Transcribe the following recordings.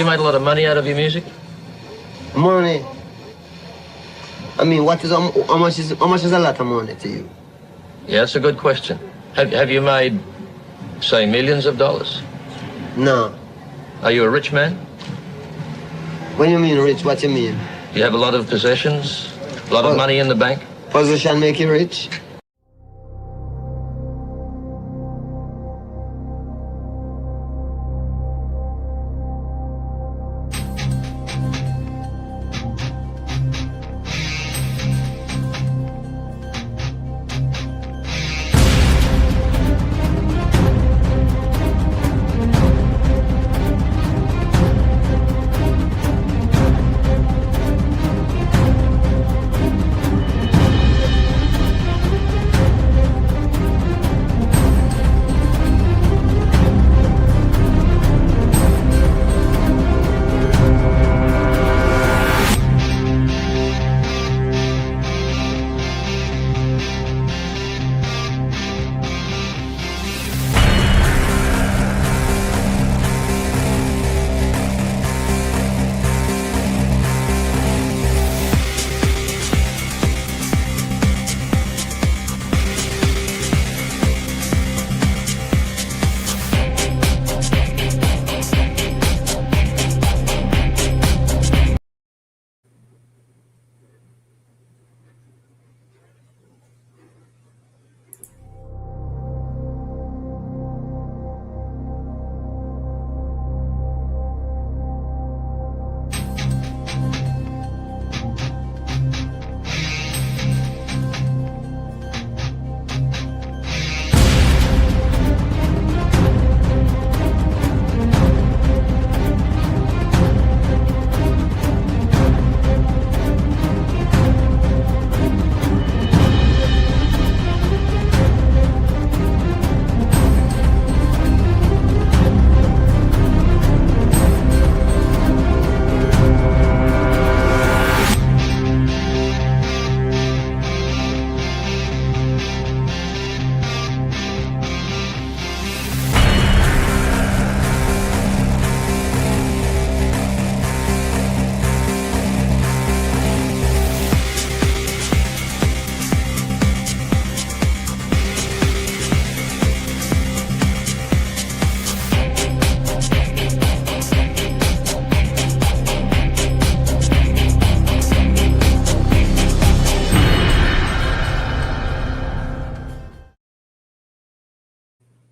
made a lot of money out of your music? Money? I mean, how much is a lot of money to you? Yeah, that's a good question. Have you made, say, millions of dollars? No. Are you a rich man? When you mean rich, what you mean? Do you have a lot of possessions? A lot of money in the bank? Position make you rich?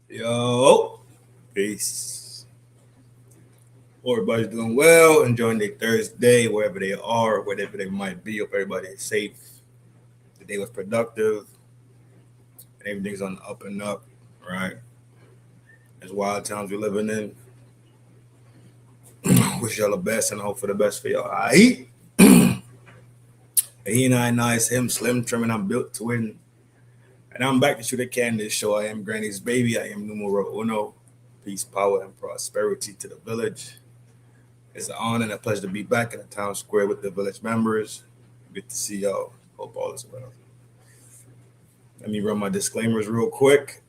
Yo, peace. Hope everybody's doing well, enjoying their Thursday, wherever they are, whatever they might be. Hope everybody is safe. The day was productive, and everything's on the up and up, right? As wild times we're living in. Wish y'all the best and hope for the best for y'all. He and I nice, him slim, trim, and I'm built to win. And I'm back to shoot a Candace show. I am Granny's baby. I am numero uno. Peace, power, and prosperity to the village. It's an honor and a pleasure to be back in the town square with the village members. Good to see y'all. Hope all is well. Let me run my disclaimers real quick.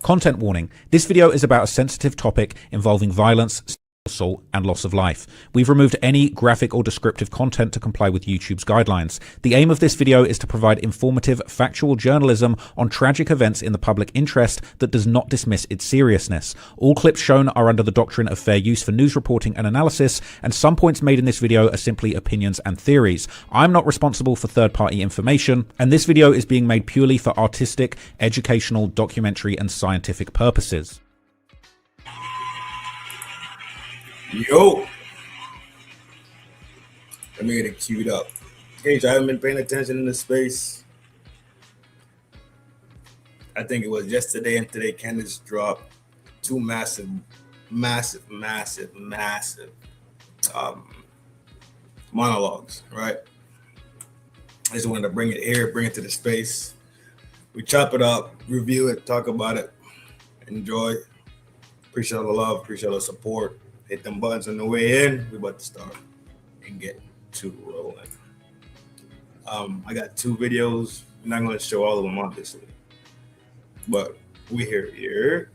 Content warning. This video is about a sensitive topic involving violence, assault, and loss of life. We've removed any graphic or descriptive content to comply with YouTube's guidelines. The aim of this video is to provide informative, factual journalism on tragic events in the public interest that does not dismiss its seriousness. All clips shown are under the doctrine of fair use for news reporting and analysis, and some points made in this video are simply opinions and theories. I'm not responsible for third-party information, and this video is being made purely for artistic, educational, documentary, and scientific purposes. Yo, let me get it queued up. In case I haven't been paying attention in this space, I think it was yesterday and today Candace dropped two massive monologues, right? I just wanted to bring it here, bring it to the space. We chop it up, review it, talk about it, enjoy. Appreciate all the love, appreciate all the support. Hit them buttons on the way in. We're about to start and get to rolling. I got two videos. I'm not going to show all of them, obviously. But we here.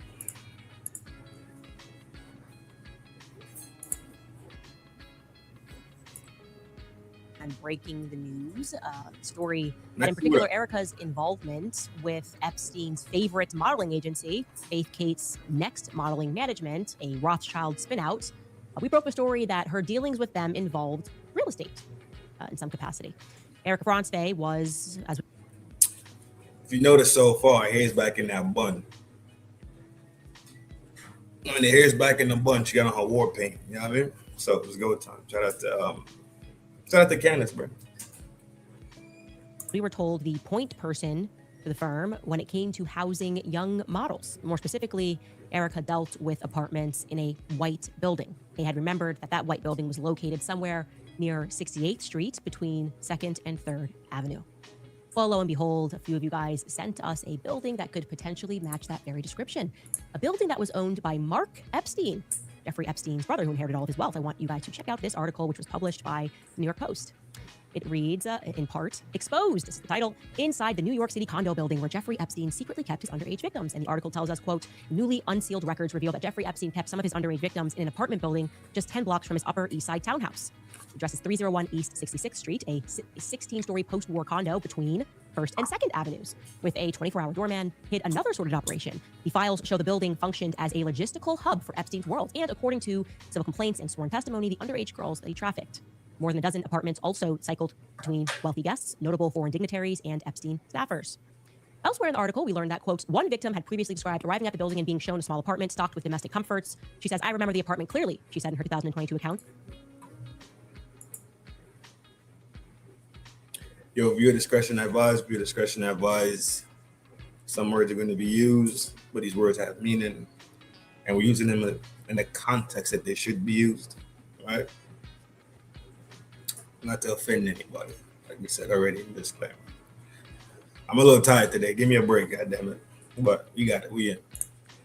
and breaking the news story, and in particular Erika's involvement with Epstein's favorite modeling agency, Faith Kate's Next Modeling Management, a Rothschild spinout. We broke a story that her dealings with them involved real estate in some capacity. Erika Bronste was, as if you notice so far, hair's back in that bun. When the hair's back in the bun, she got on her war paint. You know what I mean? So it was go time. Shout out to Candace, bro. we were told the point person for the firm when it came to housing young models. More specifically, Erika dealt with apartments in a white building. They had remembered that that white building was located somewhere near 68th Street between 2nd and 3rd Avenue. Well, lo and behold, a few of you guys sent us a building that could potentially match that very description. A building that was owned by Mark Epstein, Jeffrey Epstein's brother, who inherited all of his wealth. I want you guys to check out this article, which was published by the New York Post. It reads, in part, Exposed, this is the title, inside the New York City condo building where Jeffrey Epstein secretly kept his underage victims. And the article tells us, quote, newly unsealed records reveal that Jeffrey Epstein kept some of his underage victims in an apartment building just 10 blocks from his Upper East Side townhouse. The address is 301 East 66th Street, a 16-story post-war condo between 1st and 2nd Avenues. With a 24-hour doorman, hid another sordid operation. The files show the building functioned as a logistical hub for Epstein's world, and according to civil complaints and sworn testimony, the underage girls that he trafficked. More than a dozen apartments also cycled between wealthy guests, notable foreign dignitaries, and Epstein staffers. Elsewhere in the article, we learned that, quote, one victim had previously described arriving at the building and being shown a small apartment stocked with domestic comforts. She says, I remember the apartment clearly, she said in her 2022 account. Yo, viewer discretion advised, viewer discretion advised. Some words are going to be used, but these words have meaning, and we're using them in the context that they should be used, right? Not to offend anybody, like we said already in the disclaimer. I'm a little tired today. Give me a break, goddammit. But you got it. We in.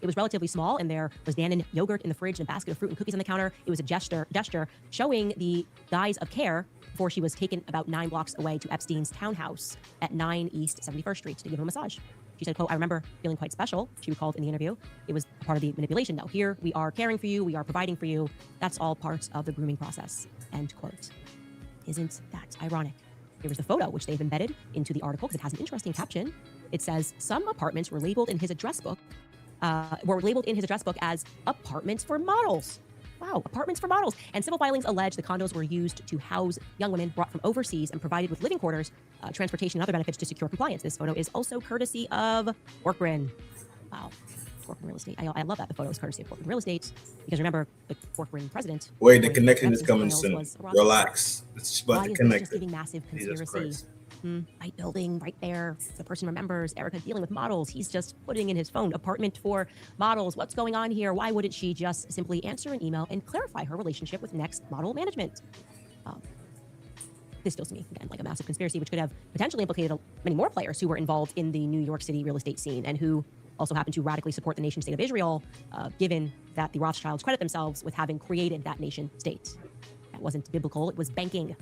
It was relatively small, and there was Dannon yogurt in the fridge and a basket of fruit and cookies on the counter. It was a gesture showing the guise of care before she was taken about 9 blocks away to Epstein's townhouse at 9 East 71st Street to give him a massage. She said, quote, I remember feeling quite special, she recalled in the interview. It was a part of the manipulation, though. Here, we are caring for you, we are providing for you. That's all part of the grooming process, end quote. Isn't that ironic? Here was the photo, which they've embedded into the article because it has an interesting caption. It says, some apartments were labeled in his address book as apartments for models. Wow, apartments for models. And civil filings allege the condos were used to house young women brought from overseas and provided with living quarters, transportation, and other benefits to secure compliance. This photo is also courtesy of Corcoran. Wow, Corcoran Real Estate. I love that the photo is courtesy of Corcoran Real Estate because remember the Corcoran president. Wait, the connection is coming soon. Relax. It's about to connect. Just giving massive conspiracy. White building right there. The person remembers Erika dealing with models. He's just putting in his phone, apartment for models. What's going on here? Why wouldn't she just simply answer an email and clarify her relationship with Next Model Management? This feels to me, again, like a massive conspiracy, which could have potentially implicated many more players who were involved in the New York City real estate scene and who also happen to radically support the nation state of Israel, given that the Rothschilds credit themselves with having created that nation state. That wasn't biblical, it was banking.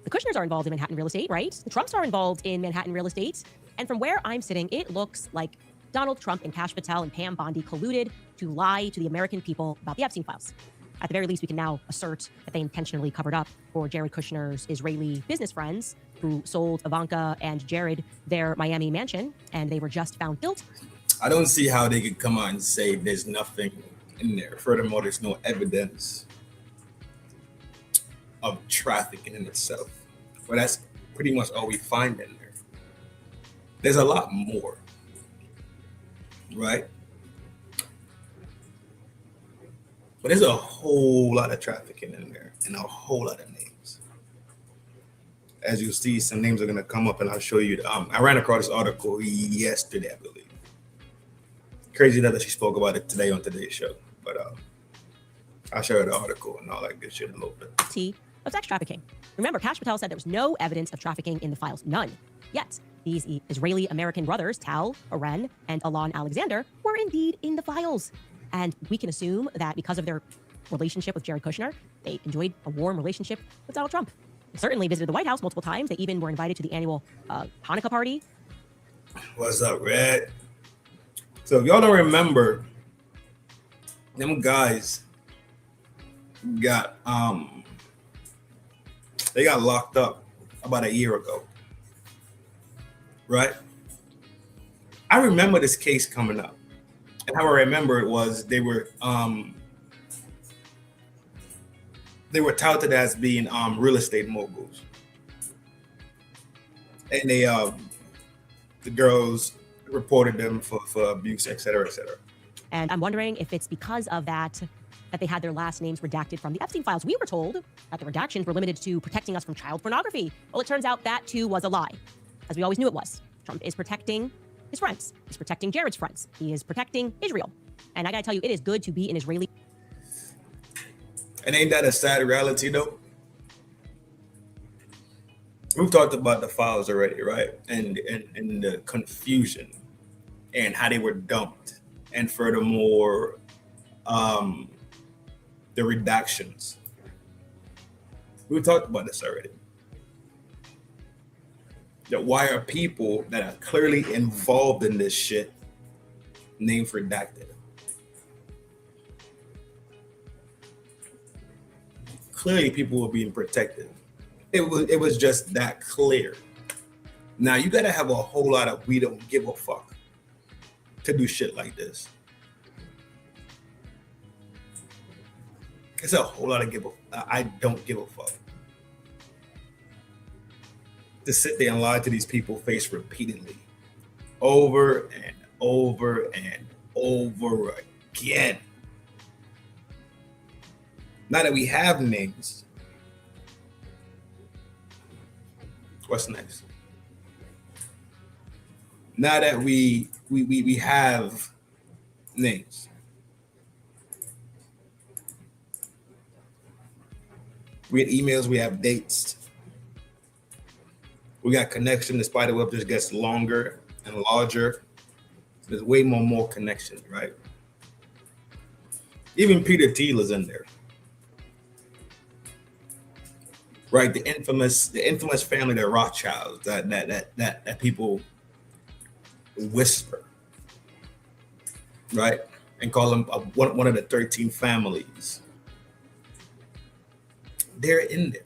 The Kushners are involved in Manhattan real estate, right? The Trumps are involved in Manhattan real estate. And from where I'm sitting, it looks like Donald Trump and Kash Patel and Pam Bondi colluded to lie to the American people about the Epstein files. At the very least, we can now assert that they intentionally covered up for Jared Kushner's Israeli business friends who sold Ivanka and Jared their Miami mansion, and they were just found guilty. I don't see how they could come out and say there's nothing in there. Furthermore, there's no evidence of trafficking in itself. But that's pretty much all we find in there. There's a lot more, right? But there's a whole lot of trafficking in there and a whole lot of names. As you see, some names are going to come up and I'll show you. I ran across this article yesterday, I believe. Crazy that she spoke about it today on today's show. But I'll show you the article and all that good shit in a little bit. Of sex trafficking. Remember, Kash Patel said there was no evidence of trafficking in the files. None. Yet, these Israeli-American brothers, Tal, Oren, and Alon Alexander, were indeed in the files. And we can assume that because of their relationship with Jared Kushner, they enjoyed a warm relationship with Donald Trump. They certainly visited the White House multiple times. They even were invited to the annual Hanukkah party. What's up, Red? So if y'all don't remember, them guys got they got locked up about a year ago, right? I remember this case coming up, and how I remember it was they were touted as being real estate moguls, and they the girls reported them for abuse, et cetera, et cetera. And I'm wondering if it's because of that they had their last names redacted from the Epstein files. We were told that the redactions were limited to protecting us from child pornography. Well, it turns out that too was a lie, as we always knew it was. Trump is protecting his friends. He's protecting Jared's friends. He is protecting Israel. And I gotta tell you, it is good to be an Israeli. And ain't that a sad reality though? We've talked about the files already, right? And the confusion and how they were dumped. And furthermore, the redactions. We've talked about this already. That why are people that are clearly involved in this shit names redacted? Clearly people were being protected. It was just that clear. Now you gotta have a whole lot of we don't give a fuck to do shit like this. It's a whole lot of I don't give a fuck. To sit there and lie to these people's face repeatedly, over and over and over again. Now that we have names, what's next? Now that we have names, we have emails, we have dates. We got connection. The spider web just gets longer and larger. There's way more connection, right? Even Peter Thiel is in there, right? The infamous family, the Rothschilds, that people whisper, right, and call them one of the 13 families. They're in there.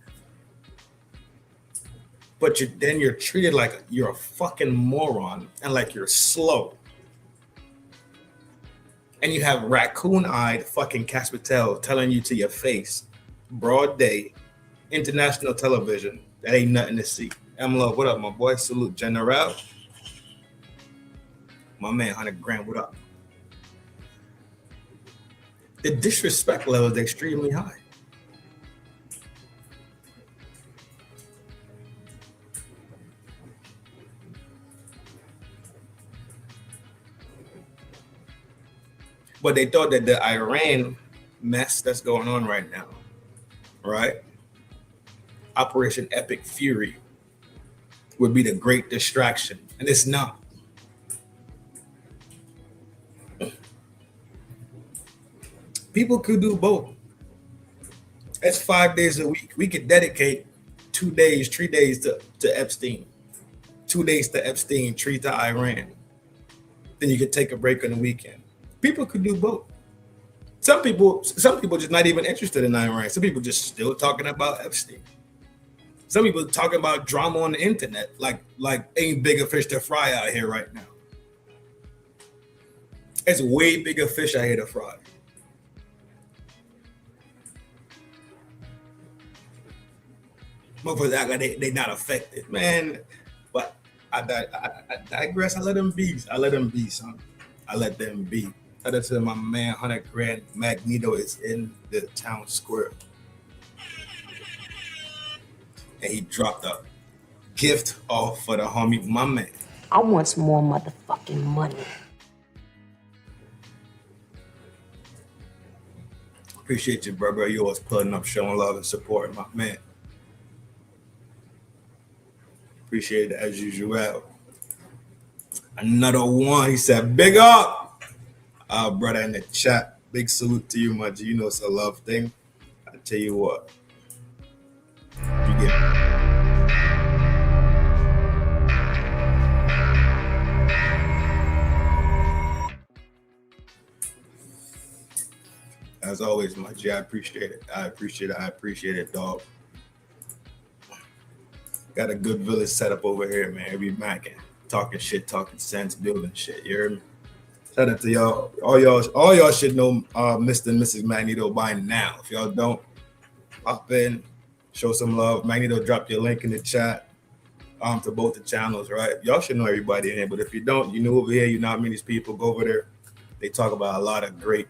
But then you're treated like you're a fucking moron and like you're slow. And you have raccoon-eyed fucking Cash Patel telling you to your face, broad day, international television, that ain't nothing to see. Love, what up, my boy? Salute, General. My man, 100 grand, what up? The disrespect level is extremely high. But they thought that the Iran mess that's going on right now, right? Operation Epic Fury would be the great distraction. And it's not. People could do both. That's 5 days a week. We could dedicate 2 days, 3 days to Epstein. 2 days to Epstein, 3 to Iran. Then you could take a break on the weekend. People could do both. Some people just not even interested in Iran. Some people just still talking about Epstein. Some people talking about drama on the internet, like ain't bigger fish to fry out here right now. It's way bigger fish out here to fry. Motherfuckers act like they not affected, man. But I digress. I let them be. Son. I let them be. Shout out to my man, 100 grand. Magneto is in the town square. And he dropped a gift off for the homie, my man. I want some more motherfucking money. Appreciate you, brother. You always pulling up, showing love and support, my man. Appreciate it as usual. Another one, he said, big up. Brother in the chat, big salute to you, my G. You know it's a love thing. I tell you what, you get it. As always, my G, I appreciate it. I appreciate it, dog. Got a good village set up over here, man. We macking, talking shit, talking sense, building shit. You hear me? Shout out to y'all. All y'all should know Mr. and Mrs. Magneto by now. If y'all don't, hop in, show some love. Magneto, drop your link in the chat to both the channels, right? Y'all should know everybody in here, but if you don't, you know over here, you know how many people go over there. They talk about a lot of great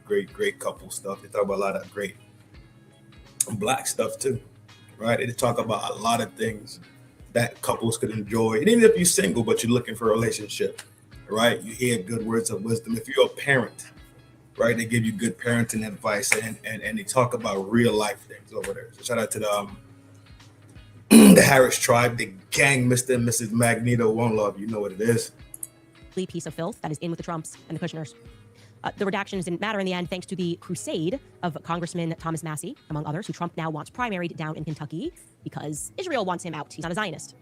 couple stuff. They talk about a lot of great Black stuff too, right? They talk about a lot of things that couples could enjoy. And even if you're single, but you're looking for a relationship, right? You hear good words of wisdom. If you're a parent, right? They give you good parenting advice and they talk about real life things over there. So shout out to the Harris tribe, the gang, Mr. and Mrs. Magneto. One love, you know what it is. Piece of filth that is in with the Trumps and the Kushners. The redactions didn't matter in the end, thanks to the crusade of Congressman Thomas Massie, among others, who Trump now wants primaried down in Kentucky because Israel wants him out. He's not a Zionist.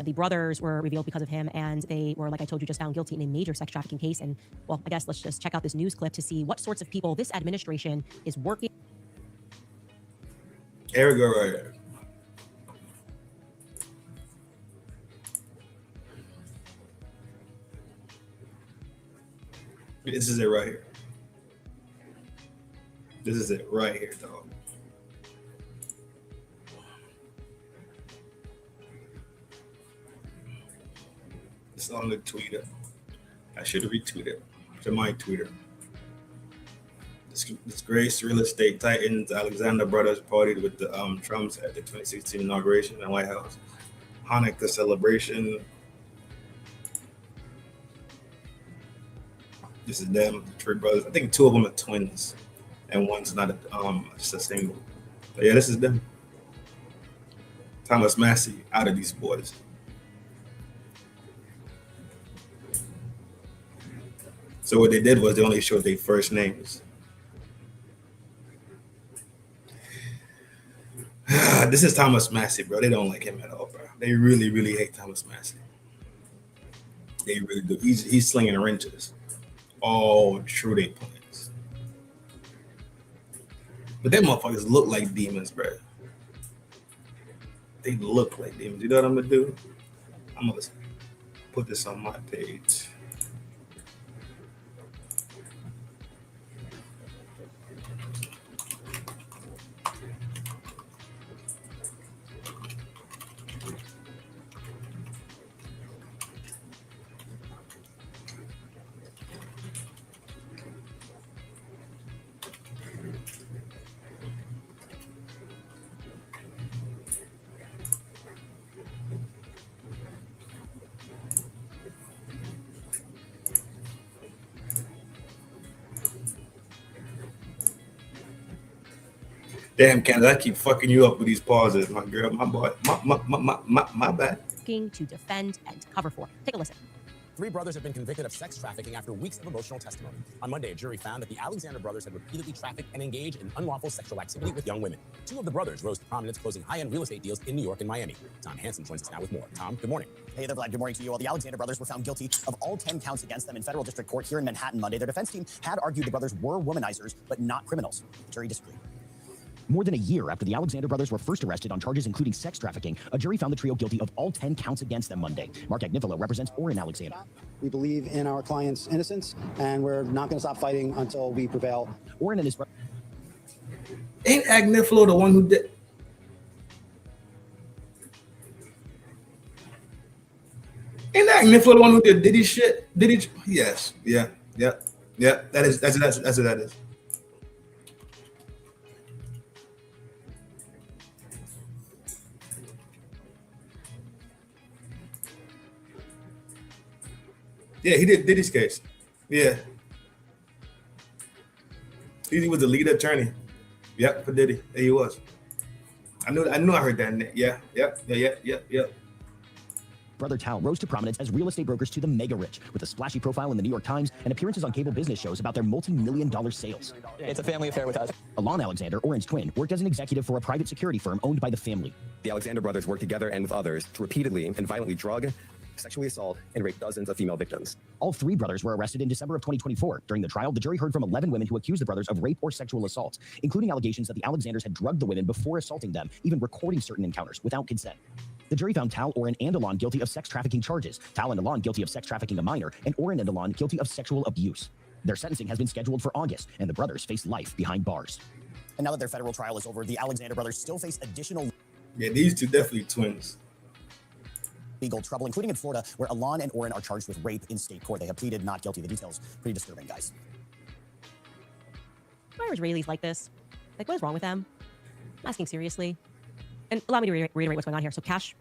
The brothers were revealed because of him, and they were, like I told you, just found guilty in a major sex trafficking case. And, well, I guess let's just check out this news clip to see what sorts of people this administration is working. Erika right here. This is it right here. This is it right here, dog. It's on the Twitter. I should have retweeted. To my Twitter. Disgraced real estate titans Alexander Brothers partied with the Trumps at the 2016 inauguration in the White House. Hanukkah celebration. This is them, the three brothers. I think two of them are twins, and one's not just a single. But yeah, this is them. Thomas Massie out of these boys. So what they did was they only showed their first names. This is Thomas Massie, bro. They don't like him at all, bro. They really, really hate Thomas Massie. They really do. He's slinging wrenches. All true they plans. But them motherfuckers look like demons, bro. They look like demons. You know what I'm gonna do? I'm gonna put this on my page. Damn, Candace, I keep fucking you up with these pauses, my girl, my boy, my bad. To defend and cover for. Take a listen. 3 brothers have been convicted of sex trafficking after weeks of emotional testimony. On Monday, a jury found that the Alexander brothers had repeatedly trafficked and engaged in unlawful sexual activity with young women. 2 of the brothers rose to prominence closing high-end real estate deals in New York and Miami. Tom Hansen joins us now with more. Tom, good morning. Hey there, Vlad. Good morning to you all. The Alexander brothers were found guilty of all 10 counts against them in federal district court here in Manhattan Monday. Their defense team had argued the brothers were womanizers, but not criminals. The jury disagreed. More than a year after the Alexander brothers were first arrested on charges including sex trafficking, a jury found the trio guilty of all 10 counts against them Monday. Mark Agnifilo represents Oren Alexander. We believe in our client's innocence, and we're not going to stop fighting until we prevail. Oren and his brother. Ain't Agnifilo the one who did? Ain't Agnifilo the one who did Diddy shit? Diddy? Yes. Yeah. That's what that is. Yeah, he did Diddy's case. Yeah. He was the lead attorney. Yep, for Diddy. There he was. I knew I heard that. Yeah. Brother Tal rose to prominence as real estate brokers to the mega rich, with a splashy profile in the New York Times and appearances on cable business shows about their multi-million-dollar sales. It's a family affair with us. Alon Alexander, Oren's twin, worked as an executive for a private security firm owned by the family. The Alexander brothers worked together and with others to repeatedly and violently drug, sexually assault, and rape dozens of female victims. All 3 brothers were arrested in December of 2024. During the trial, the jury heard from 11 women who accused the brothers of rape or sexual assault, including allegations that the Alexanders had drugged the women before assaulting them, even recording certain encounters without consent. The jury found Tal, Oren, and Alon guilty of sex trafficking charges, Tal and Alon guilty of sex trafficking a minor, and Oren and Alon guilty of sexual abuse. Their sentencing has been scheduled for August, and the brothers face life behind bars. And now that their federal trial is over, the Alexander brothers still face additional Yeah, these two definitely twins. legal trouble, including in Florida, where Alon and Oren are charged with rape in state court. They have pleaded not guilty. The details pretty disturbing, guys. Why are Israelis like this? Like, what is wrong with them? I'm asking seriously. And allow me to reiterate what's going on here. So Cash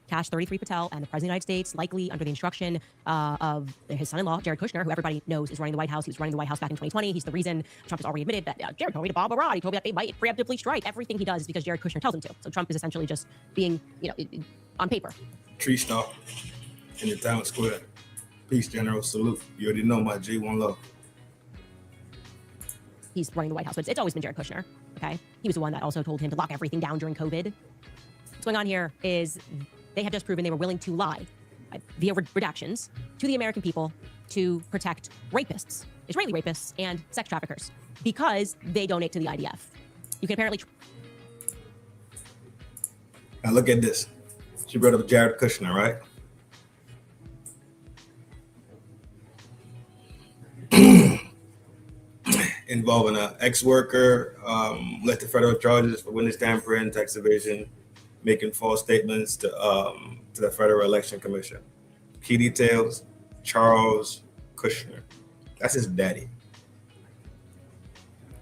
33 Patel, and the President of the United States, likely under the instruction of his son-in-law, Jared Kushner, who everybody knows is running the White House. He was running the White House back in 2020. He's the reason Trump has already admitted that Jared told me to bomb Iran. He told me that they might preemptively strike. Everything he does is because Jared Kushner tells him to. So Trump is essentially just being, on paper. Tree stalk in the town square. Peace, General. Salute. You already know my G1 love. He's running the White House, but it's always been Jared Kushner, okay? He was the one that also told him to lock everything down during COVID. What's going on here is they have just proven they were willing to lie via redactions to the American people to protect rapists, Israeli rapists, and sex traffickers because they donate to the IDF. You can apparently... Now look at this. She brought up Jared Kushner, right? Involving an ex-worker, led to federal charges for witness tampering, tax evasion, making false statements to the Federal Election Commission. Key details: Charles Kushner. That's his daddy.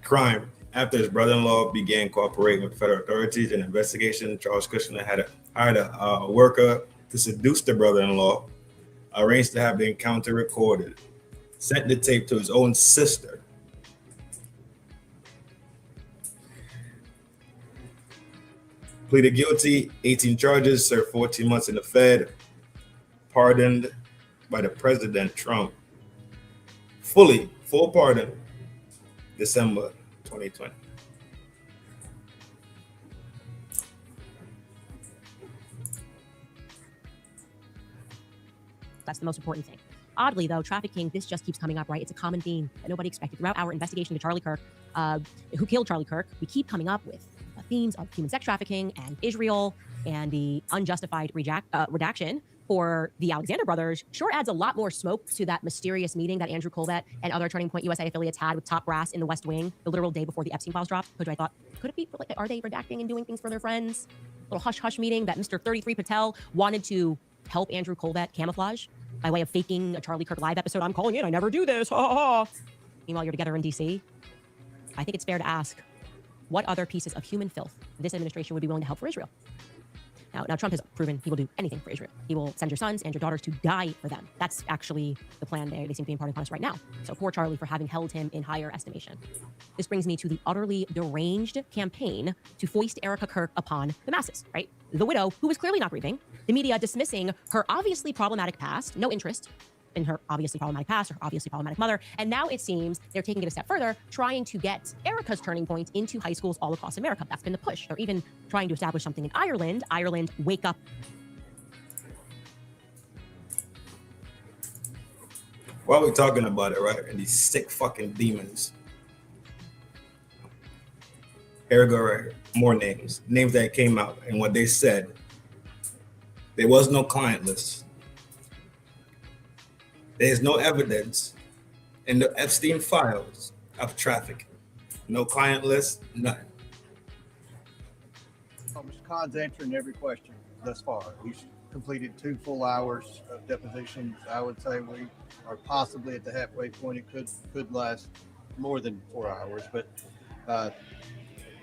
Crime: after his brother-in-law began cooperating with federal authorities in an investigation, Charles Kushner had hired a worker to seduce the brother-in-law, arranged to have the encounter recorded, sent the tape to his own sister. Pleaded guilty, 18 charges, served 14 months in the Fed, pardoned by the President Trump. Full pardon, December 2020. That's the most important thing. Oddly, though, trafficking, this just keeps coming up, right? It's a common theme that nobody expected. Throughout our investigation into Charlie Kirk, who killed Charlie Kirk, we keep coming up with themes of human sex trafficking and Israel, and the unjustified redaction for the Alexander brothers sure adds a lot more smoke to that mysterious meeting that Andrew Colbert and other Turning Point USA affiliates had with top brass in the West Wing the literal day before the Epstein files dropped, which I thought, could it be, like, are they redacting and doing things for their friends? A little hush-hush meeting that Mr. 33 Patel wanted to help Andrew Colbert camouflage by way of faking a Charlie Kirk live episode. I'm calling it, I never do this, ha ha ha. Meanwhile, you're together in DC. I think it's fair to ask, what other pieces of human filth this administration would be willing to help for Israel? Now Trump has proven he will do anything for Israel. He will send your sons and your daughters to die for them. That's actually the plan they seem to be imparting upon us right now. So poor Charlie for having held him in higher estimation. This brings me to the utterly deranged campaign to foist Erika Kirk upon the masses, right? The widow, who was clearly not grieving, the media dismissing her obviously problematic past, no interest in her obviously problematic past, her obviously problematic mother. And now it seems they're taking it a step further, trying to get Erika's turning point into high schools all across America. That's been the push. They're even trying to establish something in Ireland. Ireland, wake up. While we're talking about it, right, and these sick fucking demons. Here we go, right here. More names that came out, and what they said. There was no client list. There's no evidence in the Epstein files of trafficking. No client list, nothing. Mr. Khan's answering every question thus far. He's completed 2 full hours of depositions. I would say we are possibly at the halfway point. It could last more than 4 hours, but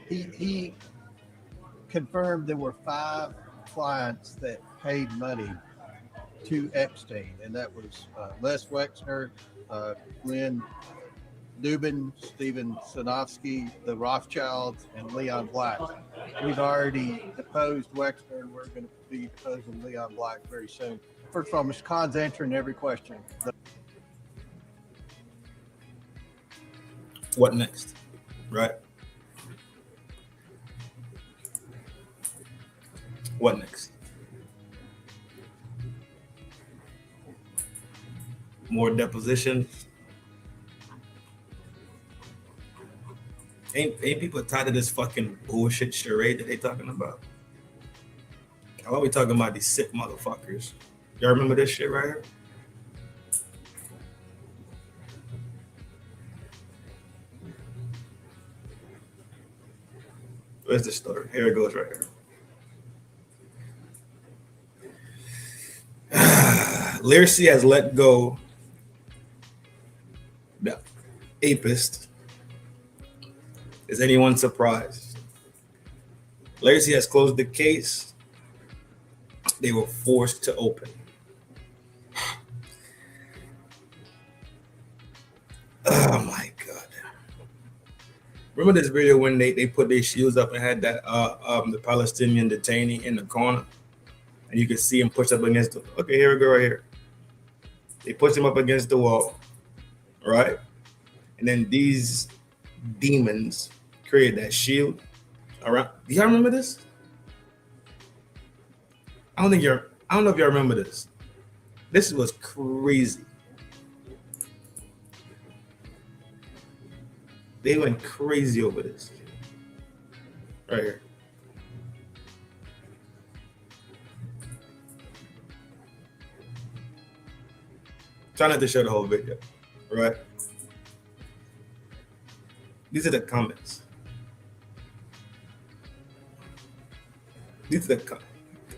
he confirmed there were 5 clients that paid money to Epstein, and that was Les Wexner, Glenn Dubin, Steven Sinofsky, the Rothschilds, and Leon Black. We've already deposed Wexner, and we're going to be deposing Leon Black very soon. First of all, Mr. Khan's answering every question. What next? Right? What next? More depositions. Ain't people tired of this fucking bullshit charade that they talking about? Why are we talking about these sick motherfuckers? Y'all remember this shit right here? Where's the story? Here it goes right here. Lyrcy has let go the apist. Is anyone surprised? Lyrcy has closed the case. They were forced to open. Oh my God. Remember this video when they put their shields up and had that the Palestinian detainee in the corner? And you could see him push up against the, okay, here we go right here. They push him up against the wall, right? And then these demons created that shield around. Do y'all remember this? I don't know if y'all remember this. This was crazy. They went crazy over this. Right here. Try not to show the whole video, right? These are the comments. These are the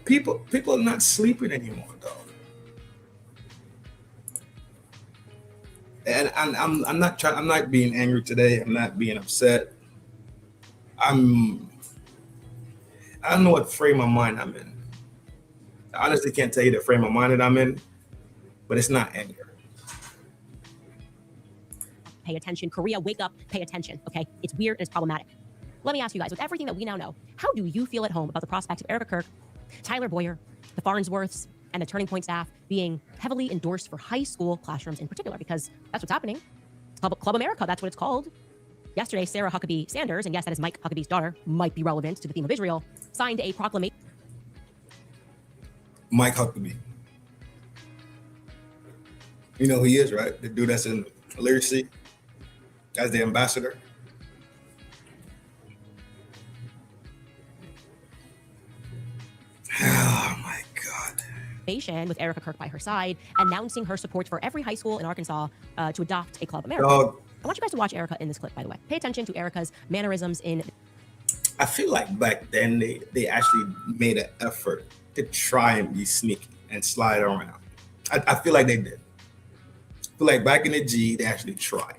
people are not sleeping anymore, dog. And I'm not being angry today. I'm not being upset. I don't know what frame of mind I'm in. I honestly can't tell you the frame of mind that I'm in, but it's not anger. Pay attention. Korea, wake up, pay attention, okay? It's weird and it's problematic. Let me ask you guys, with everything that we now know, how do you feel at home about the prospect of Erika Kirk, Tyler Boyer, the Farnsworths, and the Turning Point staff being heavily endorsed for high school classrooms in particular? Because that's what's happening. Club America, that's what it's called. Yesterday, Sarah Huckabee Sanders, and yes, that is Mike Huckabee's daughter, might be relevant to the theme of Israel, signed a proclamation. Mike Huckabee. You know who he is, right? The dude that's in Lyrcy as the ambassador. Oh my God. With Erika Kirk by her side, announcing her support for every high school in Arkansas to adopt a Club America. I want you guys to watch Erika in this clip, by the way. Pay attention to Erika's mannerisms in... I feel like back then they actually made an effort to try and be sneaky and slide around. I feel like they did. I feel like back in the G, they actually tried.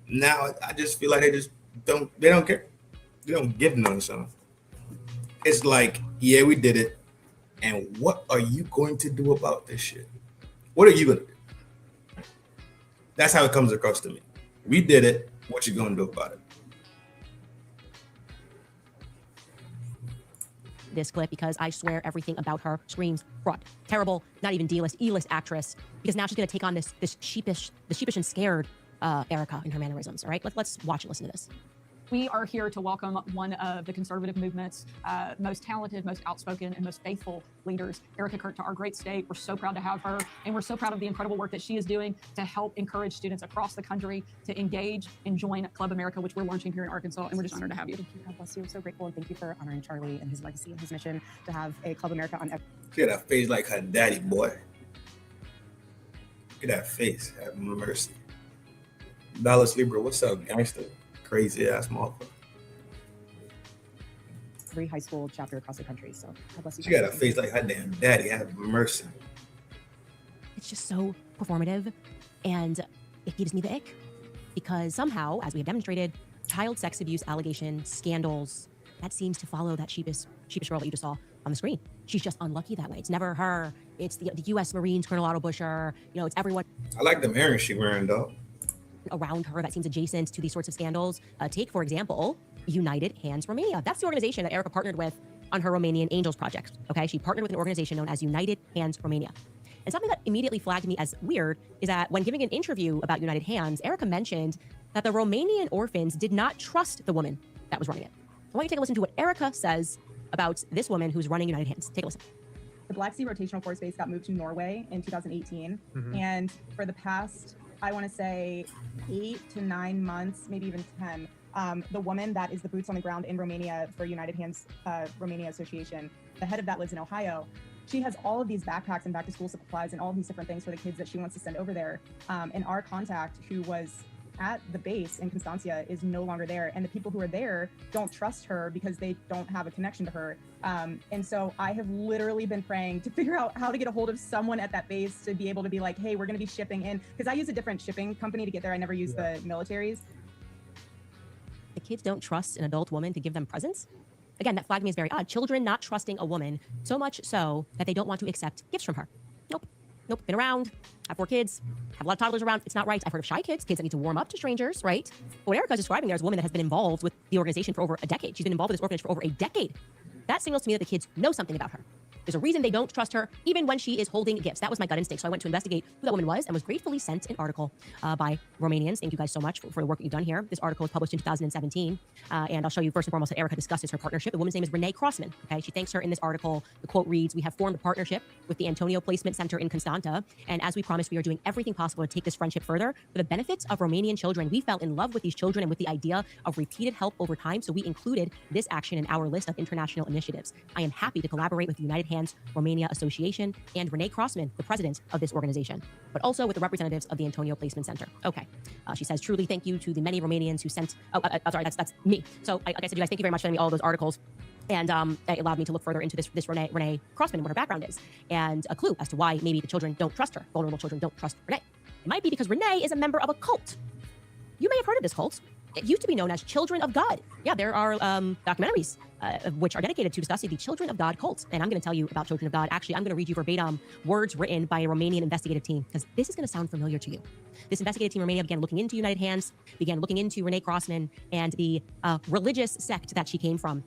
Now I just feel like they don't care. They don't give no son. It's like, yeah, we did it. And what are you going to do about this shit? What are you going to do? That's how it comes across to me. We did it. What you going to do about it? This clip, because I swear everything about her screams fraud. Terrible, not even D-list, E-list actress. Because now she's going to take on this sheepish and scared Erika in her mannerisms. All right, let's watch and listen to this. We are here to welcome one of the conservative movement's most talented, most outspoken, and most faithful leaders, Erika Kirk, to our great state. We're so proud to have her, and we're so proud of the incredible work that she is doing to help encourage students across the country to engage and join Club America, which we're launching here in Arkansas, and we're just honored to have you. Thank you. God bless you. I'm so grateful, and thank you for honoring Charlie and his legacy and his mission to have a Club America on every... She got a face like her daddy, boy. Look at that face. Have mercy. Dallas Libra, what's up, gangster? Crazy ass motherfucker. Every high school chapter across the country. So God bless you. She got a face like her damn daddy. Have mercy. It's just so performative, and it gives me the ick because somehow, as we have demonstrated, child sex abuse allegations, scandals, that seems to follow that sheepish girl that you just saw on the screen. She's just unlucky that way. It's never her. It's the U.S. Marines, Colonel Otto Busher. You know, it's everyone. I like them earrings she wearing though. Around her that seems adjacent to these sorts of scandals. Take, for example, United Hands Romania. That's the organization that Erika partnered with on her Romanian Angels project. Okay, she partnered with an organization known as United Hands Romania. And something that immediately flagged me as weird is that when giving an interview about United Hands, Erika mentioned that the Romanian orphans did not trust the woman that was running it. I want you to take a listen to what Erika says about this woman who's running United Hands. Take a listen. The Black Sea Rotational Force Base got moved to Norway in 2018. And for the past, I want to say 8 to 9 months, maybe even 10, The woman that is the boots on the ground in Romania for United Hands Romania Association, the head of that lives in Ohio. She has all of these backpacks and back to school supplies and all of these different things for the kids that she wants to send over there. And our contact, who was at the base in Constancia, is no longer there. And the people who are there don't trust her because they don't have a connection to her. And so I have literally been praying to figure out how to get a hold of someone at that base to be able to be like, hey, we're going to be shipping in. Because I use a different shipping company to get there. I never use the military's. The kids don't trust an adult woman to give them presents? Again, that flagged me as very odd. Children not trusting a woman, so much so that they don't want to accept gifts from her. Nope. Been around, have 4 kids, have a lot of toddlers around. It's not right. I've heard of shy kids that need to warm up to strangers, right? But what Erika's describing there is a woman that has been involved with the organization for over a decade. She's been involved with this organization for over a decade. That signals to me that the kids know something about her. There's a reason they don't trust her, even when she is holding gifts. That was my gut instinct. So I went to investigate who that woman was and was gratefully sent an article by Romanians. Thank you guys so much for the work that you've done here. This article was published in 2017. And I'll show you first and foremost that Erika discusses her partnership. The woman's name is Renee Crossman. Okay, she thanks her in this article. The quote reads, "We have formed a partnership with the Antonio Placement Center in Constanta. And as we promised, we are doing everything possible to take this friendship further for the benefits of Romanian children. We fell in love with these children and with the idea of repeated help over time. So we included this action in our list of international initiatives. I am happy to collaborate with the United Hands Romania Association and Renee Crossman, the president of this organization, but also with the representatives of the Antonio Placement Center." Okay. She says, "Truly thank you to the many Romanians who sent," sorry, that's me. So like I said, you guys, thank you very much for sending me all of those articles. And it allowed me to look further into this Renee Crossman and what her background is, and a clue as to why maybe the children don't trust her. Vulnerable children don't trust Renee. It might be because Renee is a member of a cult. You may have heard of this cult. It used to be known as Children of God. Yeah, there are documentaries which are dedicated to discussing the Children of God cult. And I'm going to tell you about Children of God. Actually, I'm going to read you verbatim words written by a Romanian investigative team, because this is going to sound familiar to you. This investigative team in Romania began looking into United Hands, began looking into Renee Crossman and the religious sect that she came from,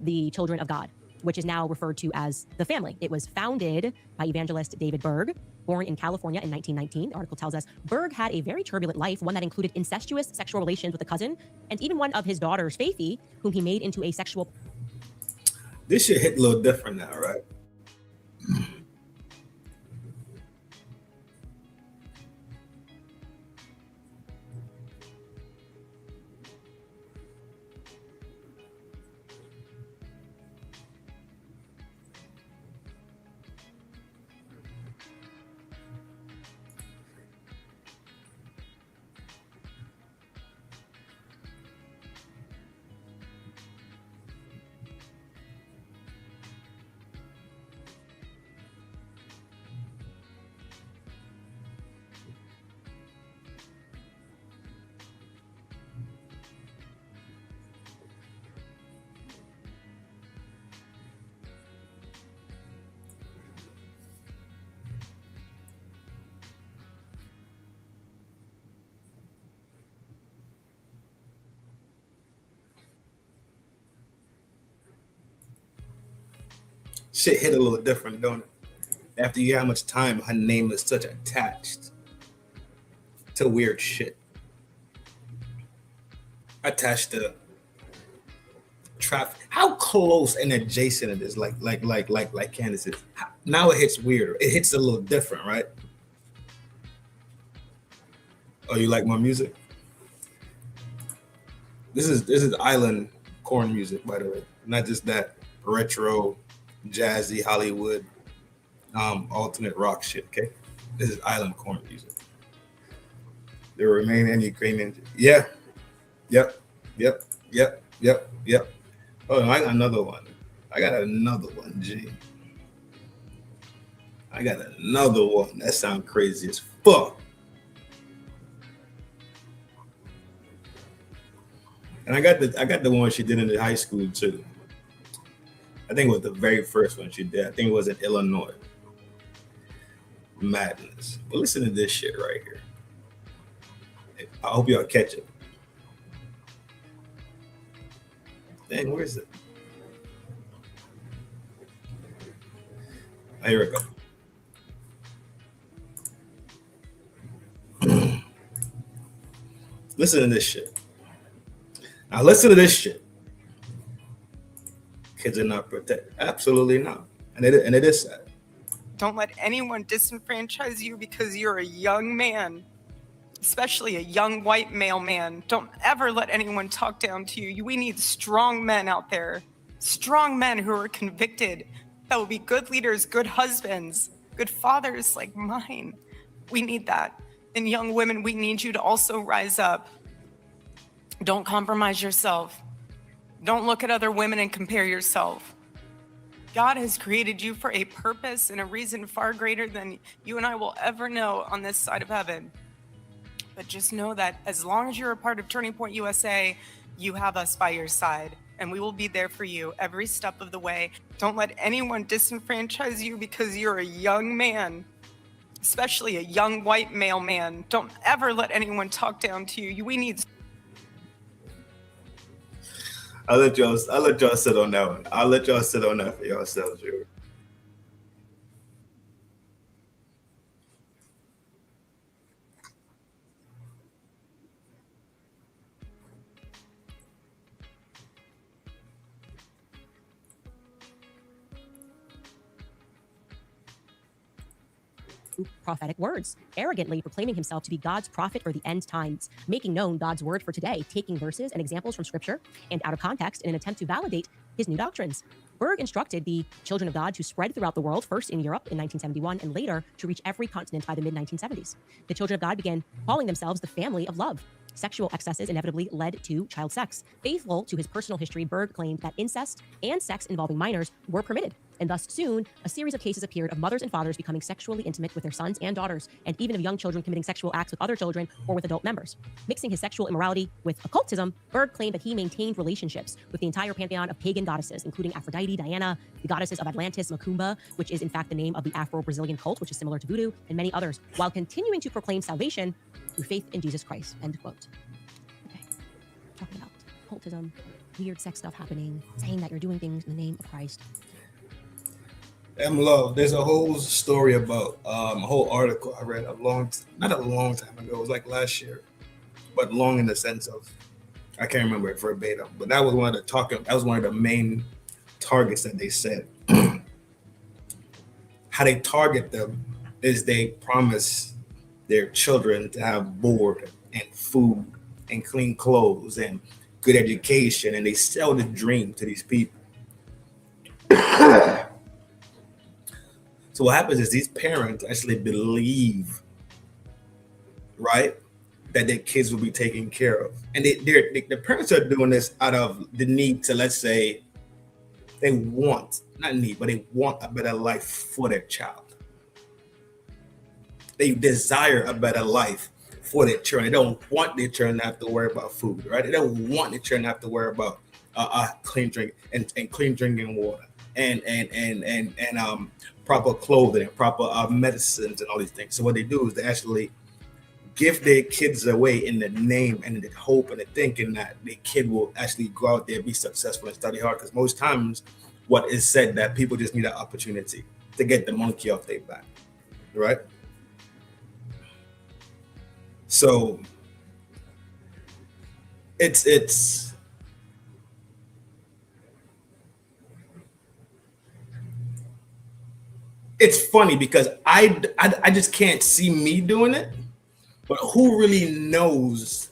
the Children of God, which is now referred to as the family. It was founded by evangelist David Berg, born in California in 1919. The article tells us Berg had a very turbulent life, one that included incestuous sexual relations with a cousin, and even one of his daughters, Faithy, whom he made into a sexual... This shit hit a little different now, right? Shit hit a little different, don't it? After you hear how much time her name is such attached to weird shit. Attached to traffic. How close and adjacent it is, like Candace is. Now it hits weirder. It hits a little different, right? Oh, you like my music? This is island corn music, by the way. Not just that retro, jazzy Hollywood, alternate rock shit. Okay, this is island corn music. There remain any Ukrainian. Yeah, yep. Oh, I got another one. G. I got another one. That sounds crazy as fuck. And I got the one she did in high school too. I think it was the very first one she did. I think it was in Illinois. Madness. But listen to this shit right here. I hope y'all catch it. Dang, where is it? Oh, here we go. Listen to this shit. Now listen to this shit. Kids are not protected. Absolutely not. And it is sad. Don't let anyone disenfranchise you because you're a young man. especially a young white male man. Don't ever let anyone talk down to you. We need strong men out there, strong men who are convicted, that will be good leaders, good husbands, good fathers like mine. We need that. And young women, we need you to also rise up. Don't compromise yourself. Don't look at other women and compare yourself. God has created you for a purpose and a reason far greater than you and I will ever know on this side of heaven. But just know that as long as you're a part of Turning Point USA, you have us by your side, and we will be there for you every step of the way. Don't let anyone disenfranchise you because you're a young man, especially a young white male man. Don't ever let anyone talk down to you. We need... I'll let y'all sit on that one. I'll let y'all sit on that for yourselves. Prophetic words, arrogantly proclaiming himself to be God's prophet for the end times, making known God's word for today, taking verses and examples from scripture and out of context in an attempt to validate his new doctrines. Berg instructed the children of God to spread throughout the world, first in Europe in 1971 and later to reach every continent by the mid-1970s. The children of God began calling themselves the family of love. Sexual excesses inevitably led to child sex. Faithful to his personal history, Berg claimed that incest and sex involving minors were permitted. And thus soon, a series of cases appeared of mothers and fathers becoming sexually intimate with their sons and daughters, and even of young children committing sexual acts with other children or with adult members. Mixing his sexual immorality with occultism, Berg claimed that he maintained relationships with the entire pantheon of pagan goddesses, including Aphrodite, Diana, the goddesses of Atlantis, Macumba, which is in fact the name of the Afro-Brazilian cult, which is similar to voodoo, and many others, while continuing to proclaim salvation through faith in Jesus Christ. End quote. Okay, talking about occultism, weird sex stuff happening, saying that you're doing things in the name of Christ. Love, there's a whole story about a whole article I read not a long time ago. It was like last year, but long in the sense of I can't remember it verbatim. But that was one of the main targets that they said. How they target them is they promise their children to have board and food and clean clothes and good education, and they sell the dream to these people. So what happens is these parents actually believe, right, that their kids will be taken care of. And the parents are doing this out of the need to, let's say, they want a better life for their child. They desire a better life for their children. They don't want their children to have to worry about food, right? They don't want their children to have to worry about clean drink and clean drinking water and proper clothing and proper medicines and all these things. So what they do is they actually give their kids away in the name and in the hope and the thinking that the kid will actually go out there, be successful and study hard. Because most times what is said that people just need an opportunity to get the monkey off their back, right? So it's funny because I just can't see me doing it, but who really knows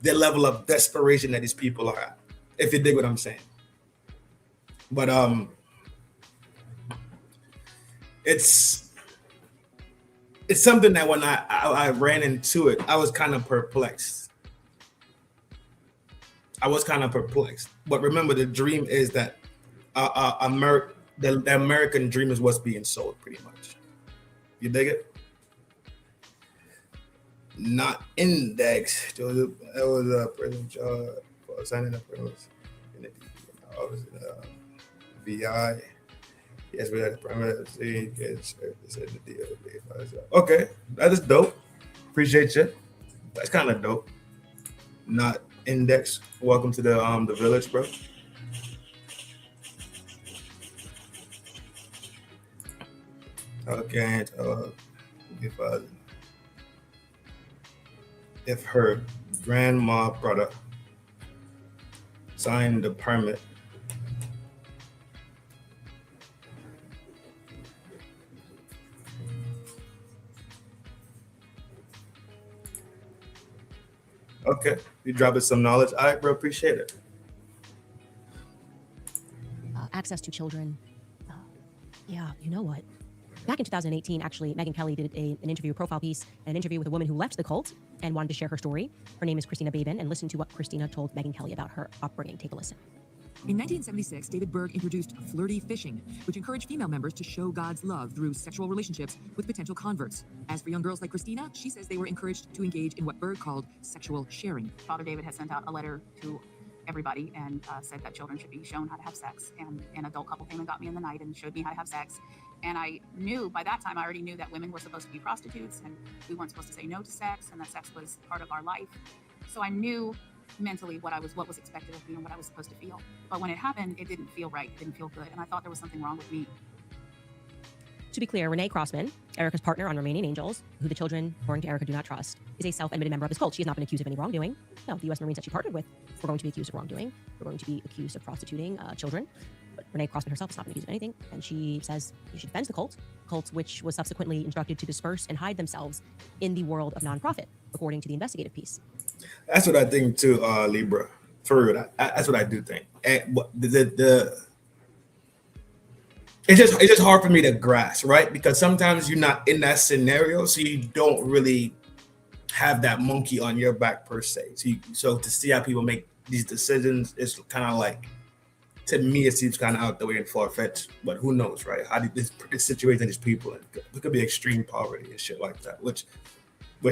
the level of desperation that these people are at, if you dig what I'm saying. But it's something that when I ran into it, I was kind of perplexed. But remember, the dream is that the American dream is what's being sold, pretty much. You dig it? Not index. Joseph, that was a President George for signing up for those. VI. Yes, we had the primary deal. Okay, that is dope. Appreciate you. That's kind of dope. Not index. Welcome to the village, bro. Okay, if her grandma brother signed the permit, Okay, you dropping some knowledge. All right, bro, appreciate it. Access to children. Yeah, you know what? Back in 2018, actually, Megyn Kelly did an interview, a profile piece, and an interview with a woman who left the cult and wanted to share her story. Her name is Christina Babin, and listen to what Christina told Megyn Kelly about her upbringing. Take a listen. In 1976, David Berg introduced flirty fishing, which encouraged female members to show God's love through sexual relationships with potential converts. As for young girls like Christina, she says they were encouraged to engage in what Berg called sexual sharing. Father David has sent out a letter to everybody and said that children should be shown how to have sex. And an adult couple came and got me in the night and showed me how to have sex. And I knew, by that time, I already knew that women were supposed to be prostitutes and we weren't supposed to say no to sex and that sex was part of our life. So I knew mentally what was expected of me and what I was supposed to feel. But when it happened, it didn't feel right. It didn't feel good. And I thought there was something wrong with me. To be clear, Renee Crossman, Erika's partner on Romanian Angels, who the children, according to Erika, do not trust, is a self-admitted member of this cult. She has not been accused of any wrongdoing. No, the U.S. Marines that she partnered with were going to be accused of wrongdoing. We're going to be accused of prostituting children. But Renee Crossman herself has not been accused of anything. And she says she defends the cult, which was subsequently instructed to disperse and hide themselves in the world of nonprofit, according to the investigative piece. That's what I think too, Libra. For real, that's what I do think. And it's just hard for me to grasp, right? Because sometimes you're not in that scenario, so you don't really have that monkey on your back per se. So to see how people make these decisions is kind of like, to me, it seems kind of out the way and far-fetched. But who knows, right? How this situation these people in? It could be extreme poverty and shit like that, which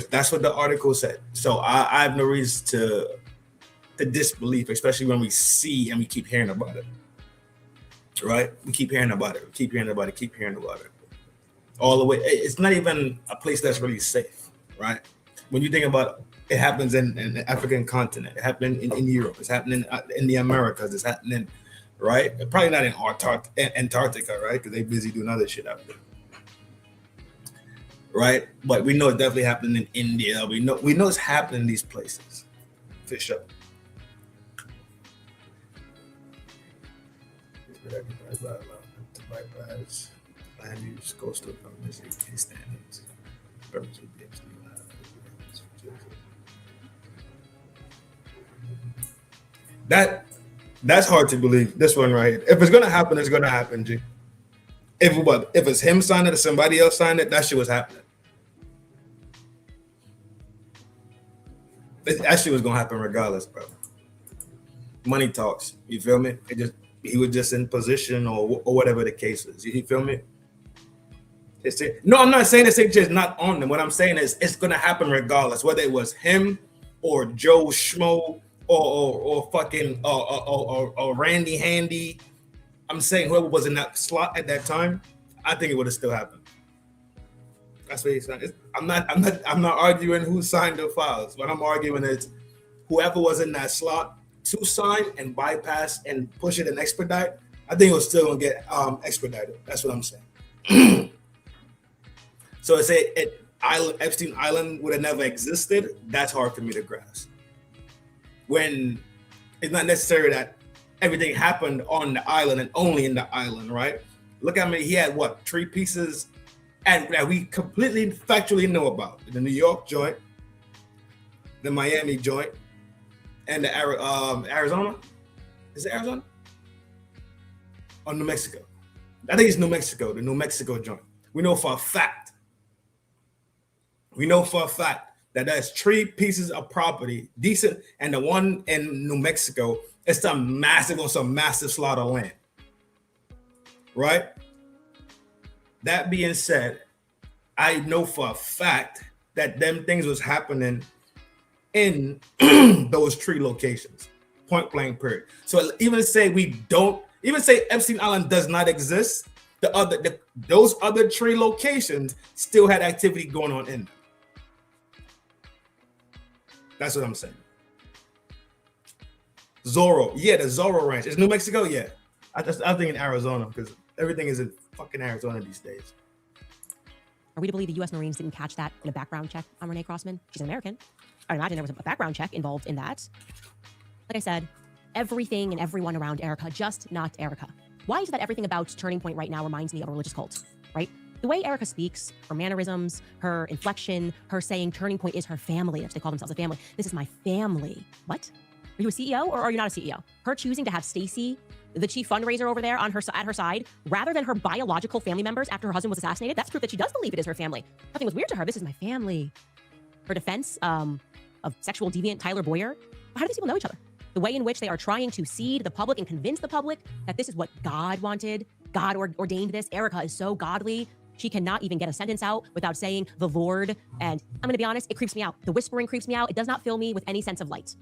that's what the article said. So I have no reason to disbelief, especially when we see and we keep hearing about it. Right? We keep hearing about it. All the way. It's not even a place that's really safe, right? When you think about it, it happens in the African continent. It happened in Europe. It's happening in the Americas. It's happening, right? Probably not in Antarctica, right? Because they busy doing other shit out there. Right? But we know it's definitely happening in India. We know it's happening in these places. For sure. Land use coastal standards. That's hard to believe. This one right here. If it's gonna happen, it's gonna happen, G. If it's him signed it or somebody else signed it, that shit was happening. That shit was gonna happen regardless, bro. Money talks. You feel me? He was just in position or whatever the case is. You feel me? No, I'm not saying this just not on them. What I'm saying is it's gonna happen regardless, whether it was him or Joe Schmo or fucking or Randy Handy. I'm saying whoever was in that slot at that time, I think it would have still happened. That's what he's saying. I'm not arguing who signed the files. What I'm arguing is whoever was in that slot to sign and bypass and push it and expedite, I think it was still gonna get expedited. That's what I'm saying. So to say Epstein Island would have never existed, that's hard for me to grasp. When it's not necessary that everything happened on the island and only in the island, right? Look at me, he had what, 3 pieces and that we completely factually know about. The New York joint, the Miami joint, and the Arizona. Is it Arizona? Or New Mexico? I think it's New Mexico, the New Mexico joint. We know for a fact that there's 3 pieces of property, decent, and the one in New Mexico is some massive slot of land. Right? That being said, I know for a fact that them things was happening in those 3 locations, point blank period. So even say Epstein Island does not exist, those other 3 locations still had activity going on in them. That's what I'm saying. Zorro, yeah, the Zorro Ranch. Is New Mexico? Yeah. I think in Arizona because everything is in fucking Arizona these days. Are we to believe the U.S. Marines didn't catch that in a background check on Renee Crossman? She's an American. I imagine there was a background check involved in that. Like I said, everything and everyone around Erika, just not Erika. Why is it that everything about Turning Point right now reminds me of a religious cult, right? The way Erika speaks, her mannerisms, her inflection, her saying turning point is her family. They call themselves a family. This is my family. What? Are you a CEO or are you not a CEO? Her choosing to have Stacey, the chief fundraiser over there at her side, rather than her biological family members after her husband was assassinated, that's proof that she does believe it is her family. Nothing was weird to her. This is my family. Her defense of sexual deviant Tyler Boyer. How do these people know each other? The way in which they are trying to seed the public and convince the public that this is what God wanted. God ordained this. Erika is so godly. She cannot even get a sentence out without saying the Lord. And I'm going to be honest, it creeps me out. The whispering creeps me out. It does not fill me with any sense of light.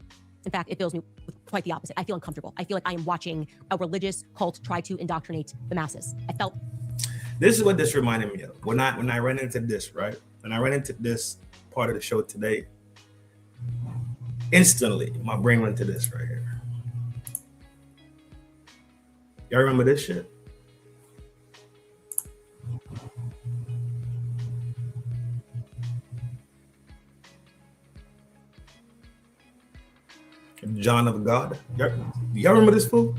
In fact, it fills me with quite the opposite. I feel uncomfortable. I feel like I am watching a religious cult try to indoctrinate the masses. This is what this reminded me of. When I ran into this, right? When I ran into this part of the show today, instantly my brain went to this right here. Y'all remember this shit? John of God. Y'all remember this fool?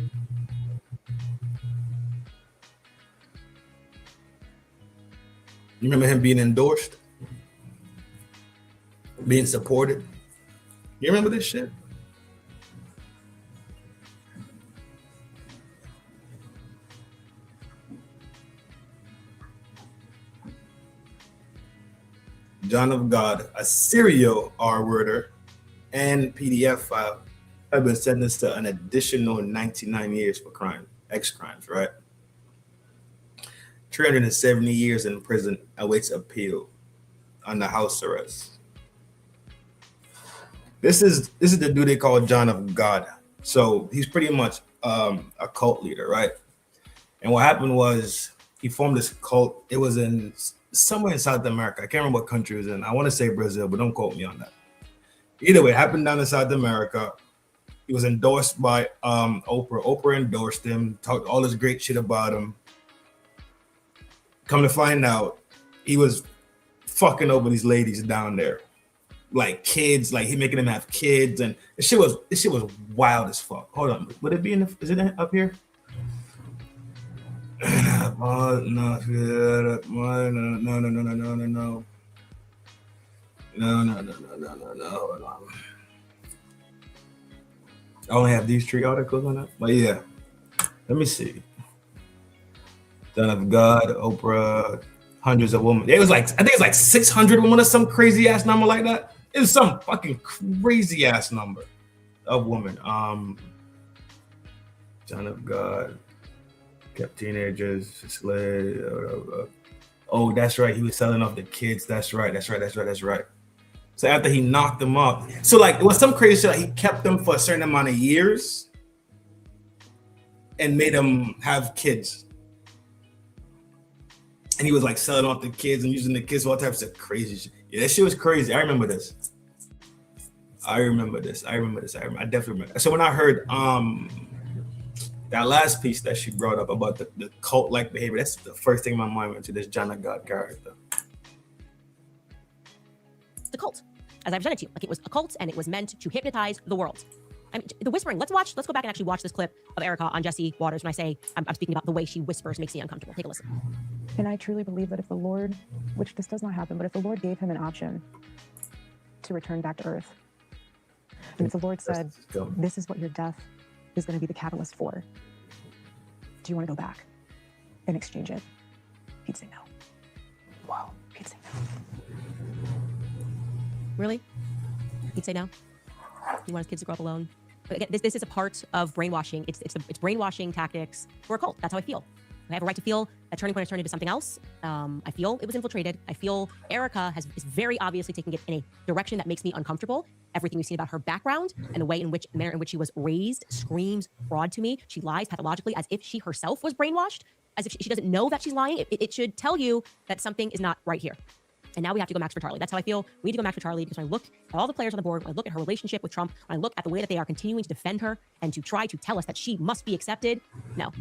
You remember him being endorsed? Being supported? You remember this shit? John of God, a serial R-worder and PDF file, have been sentenced to an additional 99 years for crimes, right? 370 years in prison awaits appeal under house arrest. This is the dude they call John of God. So he's pretty much a cult leader, right? And what happened was he formed this cult. It was in somewhere in South America. I can't remember what country it was in. I want to say Brazil, but don't quote me on that. Either way, it happened down in South America. He was endorsed by Oprah. Oprah endorsed him, talked all this great shit about him. Come to find out, he was fucking over these ladies down there, like kids, like he making them have kids, and this shit was wild as fuck. Hold on, would it be in the? Is it up here? No. Hold on. I only have these 3 articles on it, but yeah. Let me see. Son of God, Oprah, hundreds of women. It was like, I think it's like 600 women or some crazy ass number like that. It was some fucking crazy ass number of women. Son of God, kept teenagers, slave. Oh, that's right. He was selling off the kids. That's right. So after he knocked them up, so like it was some crazy shit. Like he kept them for a certain amount of years and made them have kids. And he was like selling off the kids and using the kids for all types of crazy shit. Yeah, that shit was crazy. I remember this. I definitely remember. So when I heard that last piece that she brought up about the cult-like behavior, that's the first thing my mind went to, this John of God character. The cult, as I presented to you, like it was a cult and it was meant to hypnotize the world. I mean, the whispering. Let's go back and actually watch this clip of Erika on Jesse Waters when I say I'm speaking about the way she whispers makes me uncomfortable. Take a listen. And I truly believe that if the Lord, which this does not happen, but if the Lord gave him an option to return back to earth, and if the Lord said, this is what your death is going to be the catalyst for, do you want to go back and exchange it? He'd say no. Wow. He'd say no. Really? He'd say no? He wants his kids to grow up alone? But again, this is a part of brainwashing. It's brainwashing tactics for a cult. That's how I feel. I have a right to feel that turning point has turned into something else. I feel it was infiltrated. I feel Erika is very obviously taking it in a direction that makes me uncomfortable. Everything we've seen about her background and the manner in which she was raised screams fraud to me. She lies pathologically as if she herself was brainwashed, as if she doesn't know that she's lying. It should tell you that something is not right here. And now we have to go max for Charlie. That's how I feel. We need to go max for Charlie because when I look at all the players on the board, when I look at her relationship with Trump, when I look at the way that they are continuing to defend her and to try to tell us that she must be accepted, no.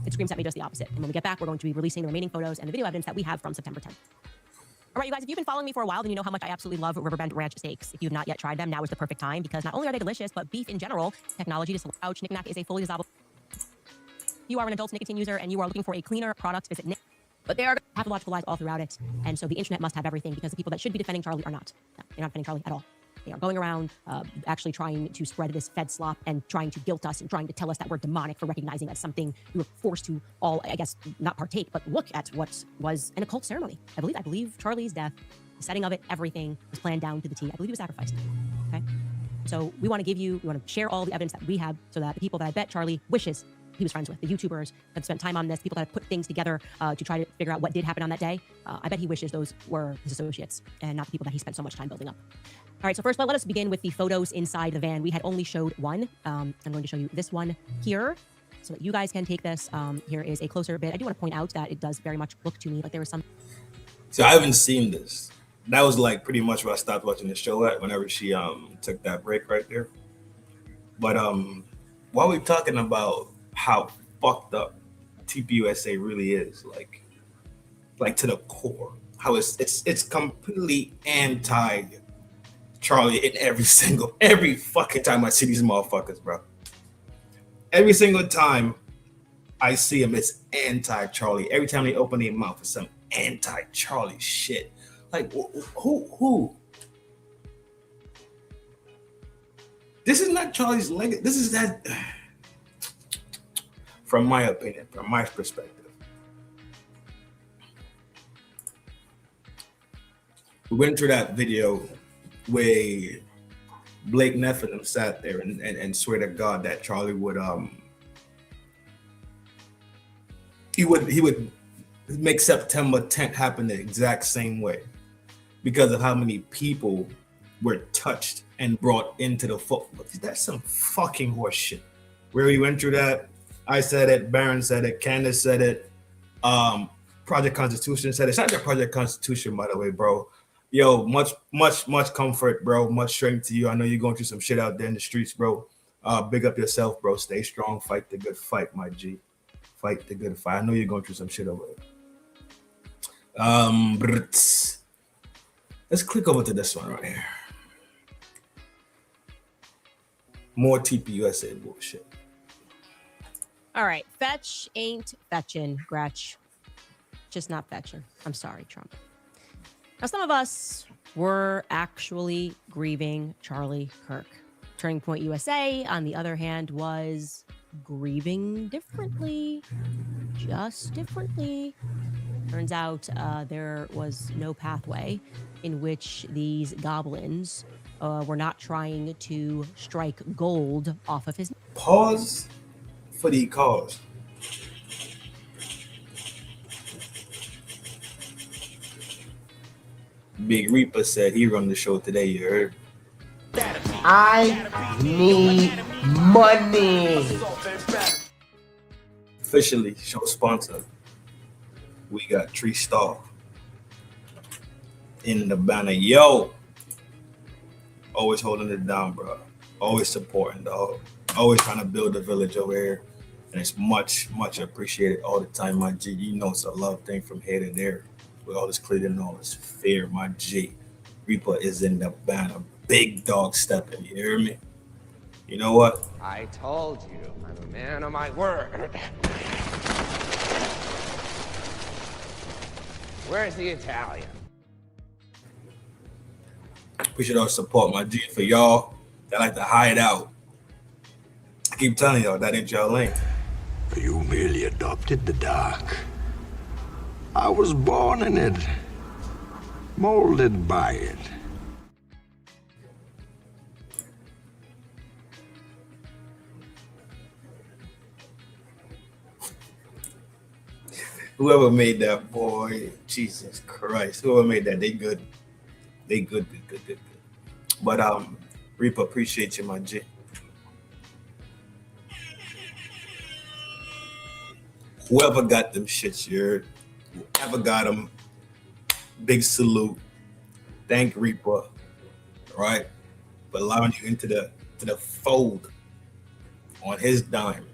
It screams at me just the opposite. And when we get back, we're going to be releasing the remaining photos and the video evidence that we have from September 10th. All right, you guys, if you've been following me for a while, then you know how much I absolutely love Riverbend Ranch steaks. If you've not yet tried them, now is the perfect time because not only are they delicious, but beef in general, technology to couch knickknack is a fully dissolvable. If you are an adult nicotine user and you are looking for a cleaner product, visit But they are pathological lies all throughout it. And so the internet must have everything because the people that should be defending Charlie are not. No, they're not defending Charlie at all. They are going around actually trying to spread this Fed slop and trying to guilt us and trying to tell us that we're demonic for recognizing that something we were forced to all, I guess, not partake, but look at what was an occult ceremony. I believe Charlie's death, the setting of it, everything was planned down to the T. I believe he was sacrificed. Okay? So we want to share all the evidence that we have so that the people that I bet Charlie wishes he was friends with, the YouTubers that spent time on this, people that have put things together to try to figure out what did happen on that day. I bet he wishes those were his associates and not the people that he spent so much time building up. All right, so first, let us begin with the photos inside the van. We had only showed one. I'm going to show you this one here so that you guys can take this. Here is a closer bit. I do want to point out that it does very much look to me like there was some. So I haven't seen this. That was like pretty much where I stopped watching the show at whenever she took that break right there. But while we're talking about how fucked up TPUSA really is, like to the core, how it's completely anti Charlie in every fucking time I see these motherfuckers, bro. Every single time I see them, it's anti-Charlie. Every time they open their mouth, it's some anti-Charlie shit. Like, who? This is not Charlie's legacy. This is that, from my opinion, from my perspective. We went through that video where Blake Neff and them sat there and swear to God that Charlie would he would make September 10th happen the exact same way because of how many people were touched and brought into the football. That's some fucking horse shit. Where we went through that, I said it, Baron said it, Candace said it, Project Constitution said it. It's not that Project Constitution, by the way, bro. Yo, much comfort, bro. Much strength to you. I know you're going through some shit out there in the streets, bro. Big up yourself, bro. Stay strong. Fight the good fight, my G. Fight the good fight. I know you're going through some shit over there. Let's click over to this one right here. More TPUSA bullshit. All right. Fetch ain't fetching, Gretch. Just not fetching. I'm sorry, Trump. Now, some of us were actually grieving Charlie Kirk. Turning Point USA, on the other hand, was grieving differently. Just differently. Turns out there was no pathway in which these goblins were not trying to strike gold off of his... Pause for the cause. Big Reaper said he run the show today, you heard? I need money. Officially, show sponsor. We got Tree Star in the banner. Yo, always holding it down, bro. Always supporting, dog. Always trying to build a village over here. And it's much appreciated all the time, my G. You know it's a love thing from here to there. With all this cleaning and all this fear, my G. Reaper is in the banner. Big dog stepping, you hear me? You know what? I told you, I'm a man of my word. Where's the Italian? Appreciate all the support, my G. For y'all that like to hide out, I keep telling y'all that ain't y'all lane. You merely adopted the dark. I was born in it, molded by it. Whoever made that, boy, Jesus Christ. Whoever made that, they good. They good. But Reaper, appreciate you, my G. Whoever got them shits, you heard? Whoever got them, big salute. Thank Reaper, right? For allowing you into the fold on his dime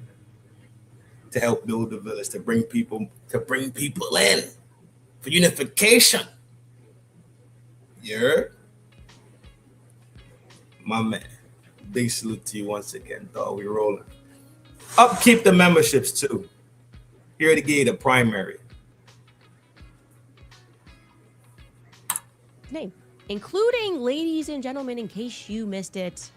to help build the village, to bring people in for unification. You heard? My man, big salute to you once again, dog. We rolling. Upkeep the memberships too. Here to give you the primary. name, including, ladies and gentlemen, in case you missed it,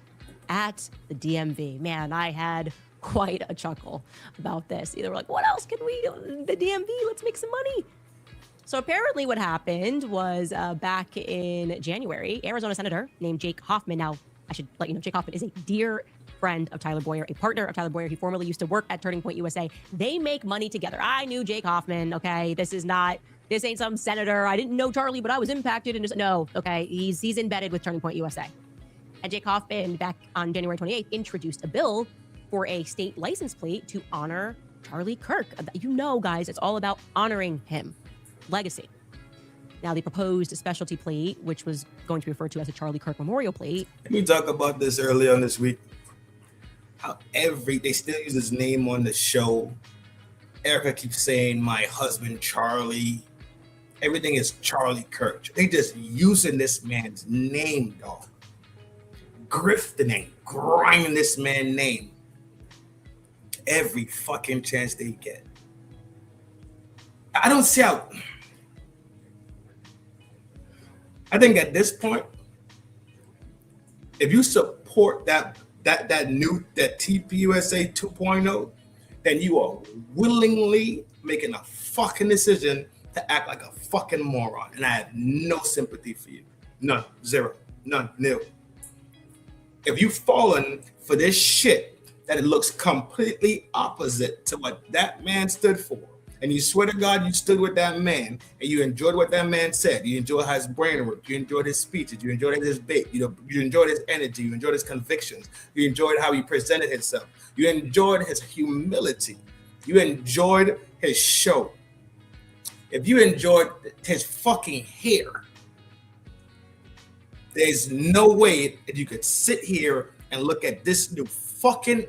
at the DMV. Man, I had quite a chuckle about this. They were like, what else can we do? The DMV, let's make some money. So apparently what happened was back in January, Arizona Senator named Jake Hoffman. Now, I should let you know, Jake Hoffman is a dear friend of Tyler Boyer, a partner of Tyler Boyer. He formerly used to work at Turning Point USA. They make money together. I knew Jake Hoffman, okay? This ain't some senator. I didn't know Charlie, but I was impacted. And no, okay? He's embedded with Turning Point USA. And Jake Hoffman, back on January 28th, introduced a bill for a state license plate to honor Charlie Kirk. You know, guys, it's all about honoring him. Legacy. Now, they proposed a specialty plate, which was going to be referred to as a Charlie Kirk Memorial Plate. We talked about this earlier on this week. How they still use his name on the show. Erika keeps saying, my husband, Charlie. Everything is Charlie Kirk. They just using this man's name, dog. Grifting, grinding this man's name. Every fucking chance they get. I don't see how. I think at this point, if you support that TPUSA 2.0, then you are willingly making a fucking decision to act like a fucking moron. And I have no sympathy for you. None. Zero. None. Nil. If you've fallen for this shit that it looks completely opposite to what that man stood for, and you swear to God you stood with that man and you enjoyed what that man said, you enjoyed how his brain worked, you enjoyed his speeches, you enjoyed his bait, you enjoyed his energy, you enjoyed his convictions, you enjoyed how he presented himself, you enjoyed his humility, you enjoyed his show. If you enjoyed his fucking hair, there's no way that you could sit here and look at this new fucking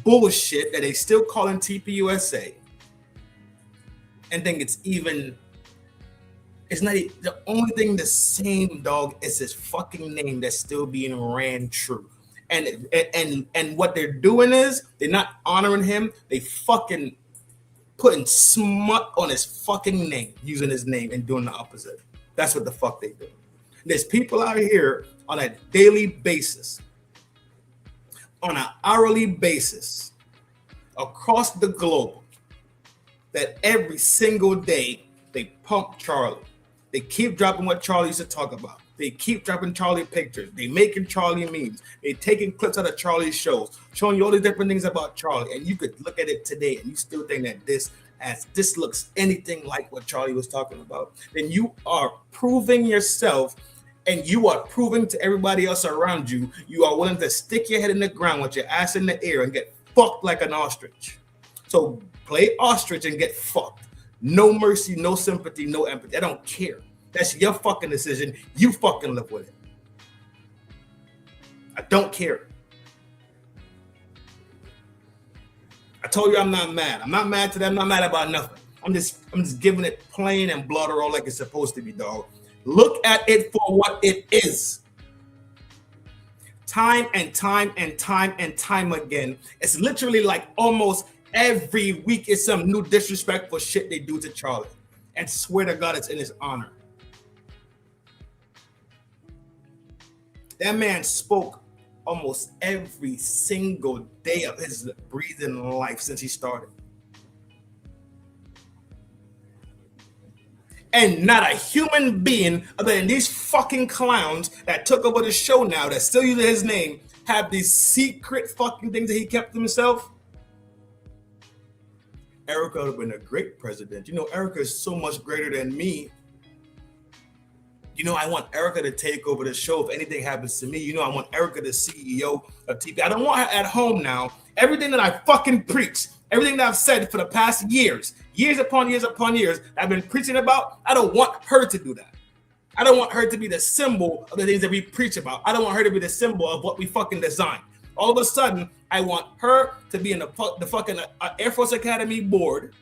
bullshit that they still calling TPUSA and think it's not the only thing the same, dog, is his fucking name that's still being ran true. And what they're doing is they're not honoring him. They fucking putting smut on his fucking name, using his name and doing the opposite. That's what the fuck they do. There's people out here on a daily basis, on an hourly basis, across the globe, that every single day they pump Charlie. They keep dropping what Charlie used to talk about. They keep dropping Charlie pictures. They making Charlie memes. They taking clips out of Charlie's shows, showing you all the different things about Charlie. And you could look at it today and you still think that this looks anything like what Charlie was talking about. Then you are proving yourself, and you are proving to everybody else around you, you are willing to stick your head in the ground with your ass in the air and get fucked like an ostrich. So play ostrich and get fucked. No mercy, no sympathy, no empathy. I don't care. That's your fucking decision. You fucking live with it. I don't care. I told you I'm not mad. I'm not mad to them. I'm not mad about nothing. I'm just giving it plain and blood all like it's supposed to be, dog. Look at it for what it is. Time and time and time and time again. It's literally like almost every week is some new disrespectful shit they do to Charlie. And swear to God, it's in his honor. That man spoke almost every single day of his breathing life since he started. And not a human being other than these fucking clowns that took over the show now that still use his name have these secret fucking things that he kept to himself. Erika would have been a great president. You know, Erika is so much greater than me. You know, I want Erika to take over the show if anything happens to me. You know, I want Erika the CEO of TV. I don't want her at home now. Everything that I fucking preach, everything that I've said for the past years upon years upon years, I've been preaching about, I don't want her to do that. I don't want her to be the symbol of the things that we preach about. I don't want her to be the symbol of what we fucking design. All of a sudden, I want her to be in the fucking Air Force Academy board,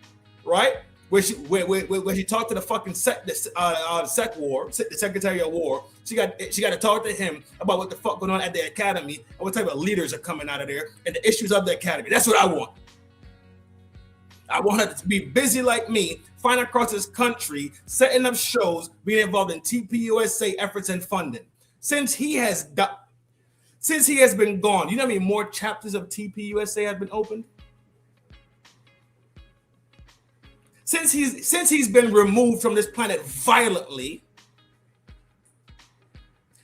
right? Where she talked to the fucking the Secretary of War. She got to talk to him about what the fuck going on at the academy and what type of leaders are coming out of there and the issues of the academy. That's what I want. I want her to be busy like me, flying across this country, setting up shows, being involved in TPUSA efforts and funding. Since he has been gone, you know how many more chapters of TPUSA have been opened? Since he's been removed from this planet violently,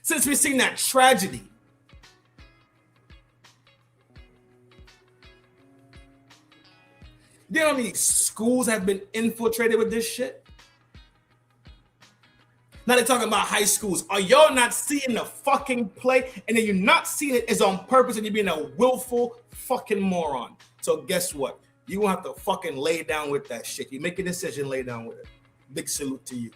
since we've seen that tragedy, you know how many schools have been infiltrated with this shit? Now they're talking about high schools. Are y'all not seeing the fucking play? And then you're not seeing it is on purpose and you're being a willful fucking moron. So guess what? You gonna have to fucking lay down with that shit. You make a decision, lay down with it. Big salute to you.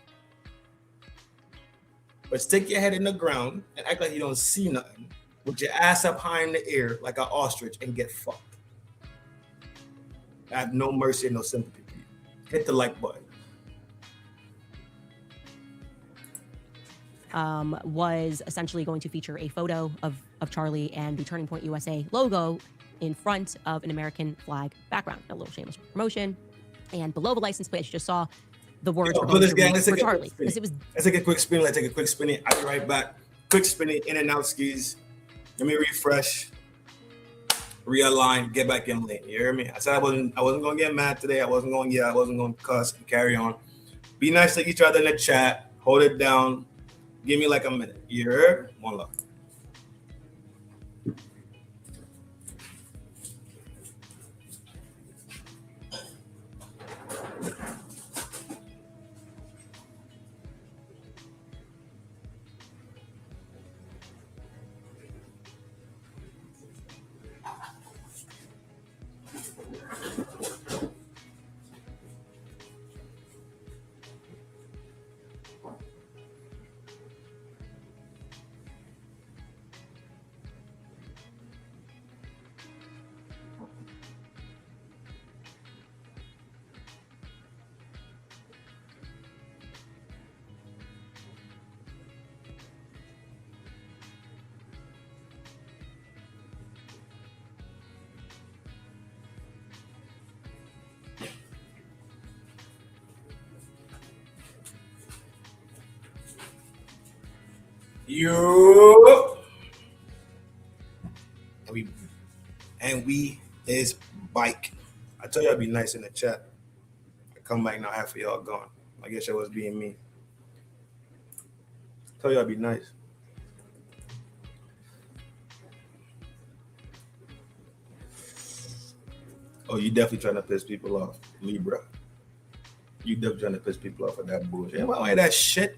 But stick your head in the ground and act like you don't see nothing with your ass up high in the air like an ostrich and get fucked. I have no mercy and no sympathy for you. Hit the like button. Was essentially going to feature a photo of Charlie and the Turning Point USA logo in front of an American flag background. A little shameless promotion. And below the license plate, as you just saw, the words were let's for Charlie. Let's take a quick spin. Let's take a quick spin. I'll be right back. Quick spinning, in and out skis. Let me refresh, realign, get back in lane. You hear me? I said I wasn't gonna get mad today. I wasn't gonna cuss and carry on. Be nice to each other in the chat. Hold it down. Give me like a minute. You heard? One love. Yo, and we is bike. I tell you I'd be nice in the chat. I come back now, half of y'all gone. I guess I was being me. I tell you I'd be nice. Oh, you definitely trying to piss people off, Libra. You definitely trying to piss people off with that bullshit. Why that shit?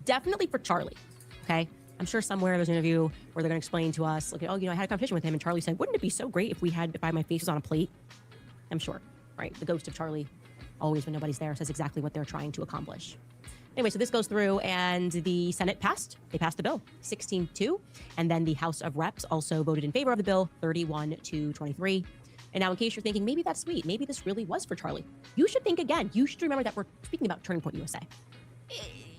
Definitely for Charlie, okay? I'm sure somewhere there's an interview where they're going to explain to us, like, oh, you know, I had a competition with him, and Charlie said, wouldn't it be so great if my face was on a plate? I'm sure, right? The ghost of Charlie, always when nobody's there, says exactly what they're trying to accomplish. Anyway, so this goes through, and the Senate passed. They passed the bill, 16-2, and then the House of Reps also voted in favor of the bill, 31-23. And now, in case you're thinking, maybe that's sweet, maybe this really was for Charlie, you should think again. You should remember that we're speaking about Turning Point USA.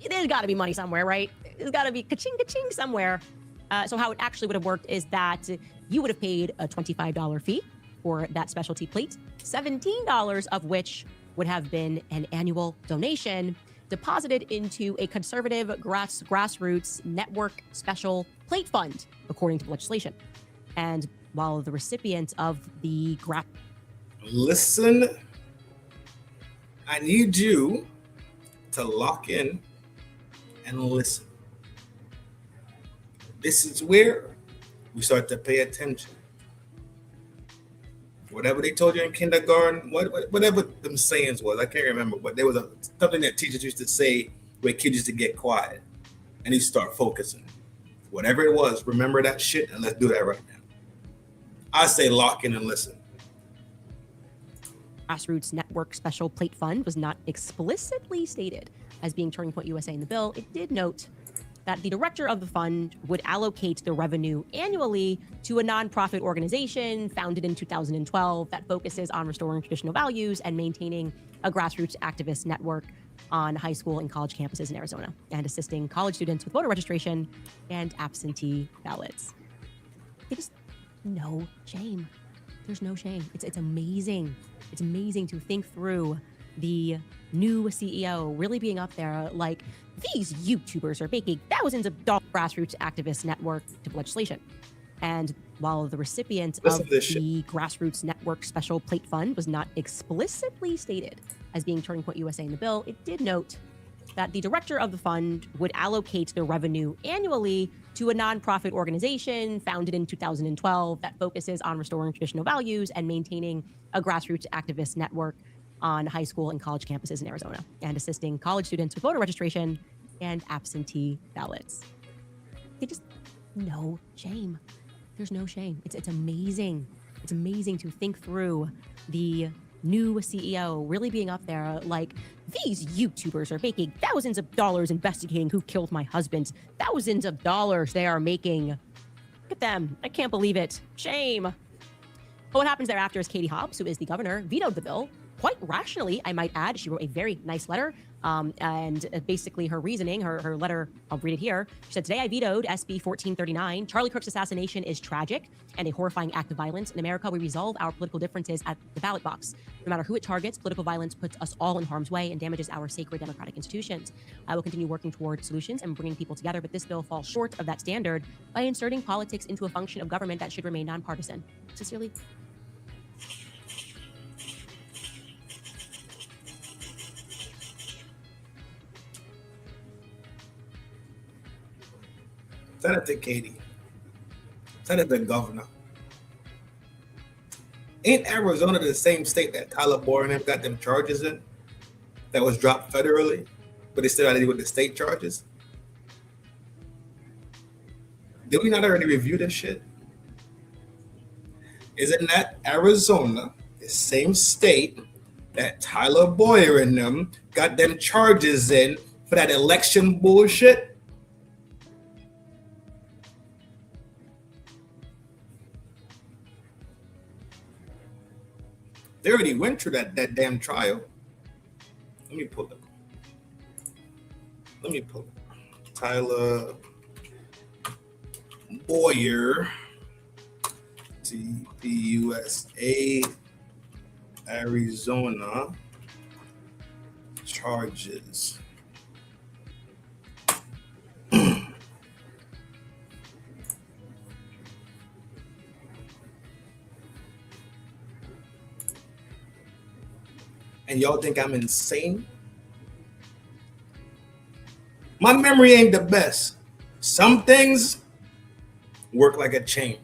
There's got to be money somewhere, right? There's got to be ka-ching somewhere. So how it actually would have worked is that you would have paid a $25 fee for that specialty plate, $17 of which would have been an annual donation deposited into a conservative grassroots network special plate fund, according to the legislation. And while the recipient of the Listen, I need you to lock in and listen. This is where we start to pay attention. Whatever they told you in kindergarten, whatever them sayings was, I can't remember, but there was something that teachers used to say where kids used to get quiet and you start focusing. Whatever it was, remember that shit and let's do that right now. I say lock in and listen. Grassroots Network Special Plate Fund was not explicitly stated as being Turning Point USA in the bill. It did note that the director of the fund would allocate the revenue annually to a nonprofit organization founded in 2012 that focuses on restoring traditional values and maintaining a grassroots activist network on high school and college campuses in Arizona and assisting college students with voter registration and absentee ballots. They just no shame. There's no shame. It's amazing. It's amazing to think through the new CEO really being up there like, these YouTubers are making thousands of dollars. Grassroots activist network to legislation. And while the recipient of the Grassroots Network Special Plate Fund was not explicitly stated as being Turning Point USA in the bill, it did note that the director of the fund would allocate the revenue annually to a nonprofit organization founded in 2012 that focuses on restoring traditional values and maintaining a grassroots activist network on high school and college campuses in Arizona and assisting college students with voter registration and absentee ballots. They just, no shame. There's no shame. It's amazing. It's amazing to think through the new CEO really being up there like, these YouTubers are making thousands of dollars investigating who killed my husband. Thousands of dollars they are making. Look at them. I can't believe it. Shame. But what happens thereafter is Katie Hobbs, who is the governor, vetoed the bill. Quite rationally, I might add. She wrote a very nice letter. And basically her reasoning, her letter, I'll read it here. She said, today I vetoed SB 1439. Charlie Kirk's assassination is tragic and a horrifying act of violence. In America, we resolve our political differences at the ballot box. No matter who it targets, political violence puts us all in harm's way and damages our sacred democratic institutions. I will continue working toward solutions and bringing people together, but this bill falls short of that standard by inserting politics into a function of government that should remain nonpartisan. Sincerely, Senator Katie, Senator Governor. Ain't Arizona the same state that Tyler Boyer and them got them charges in that was dropped federally, but they still had to deal with the state charges? Did we not already review this shit? Isn't that Arizona, the same state that Tyler Boyer and them got them charges in for that election bullshit? They already went through that damn trial. Let me pull it. Tyler Boyer, TPUSA, Arizona charges. And y'all think I'm insane? My memory ain't the best. Some things work like a chain.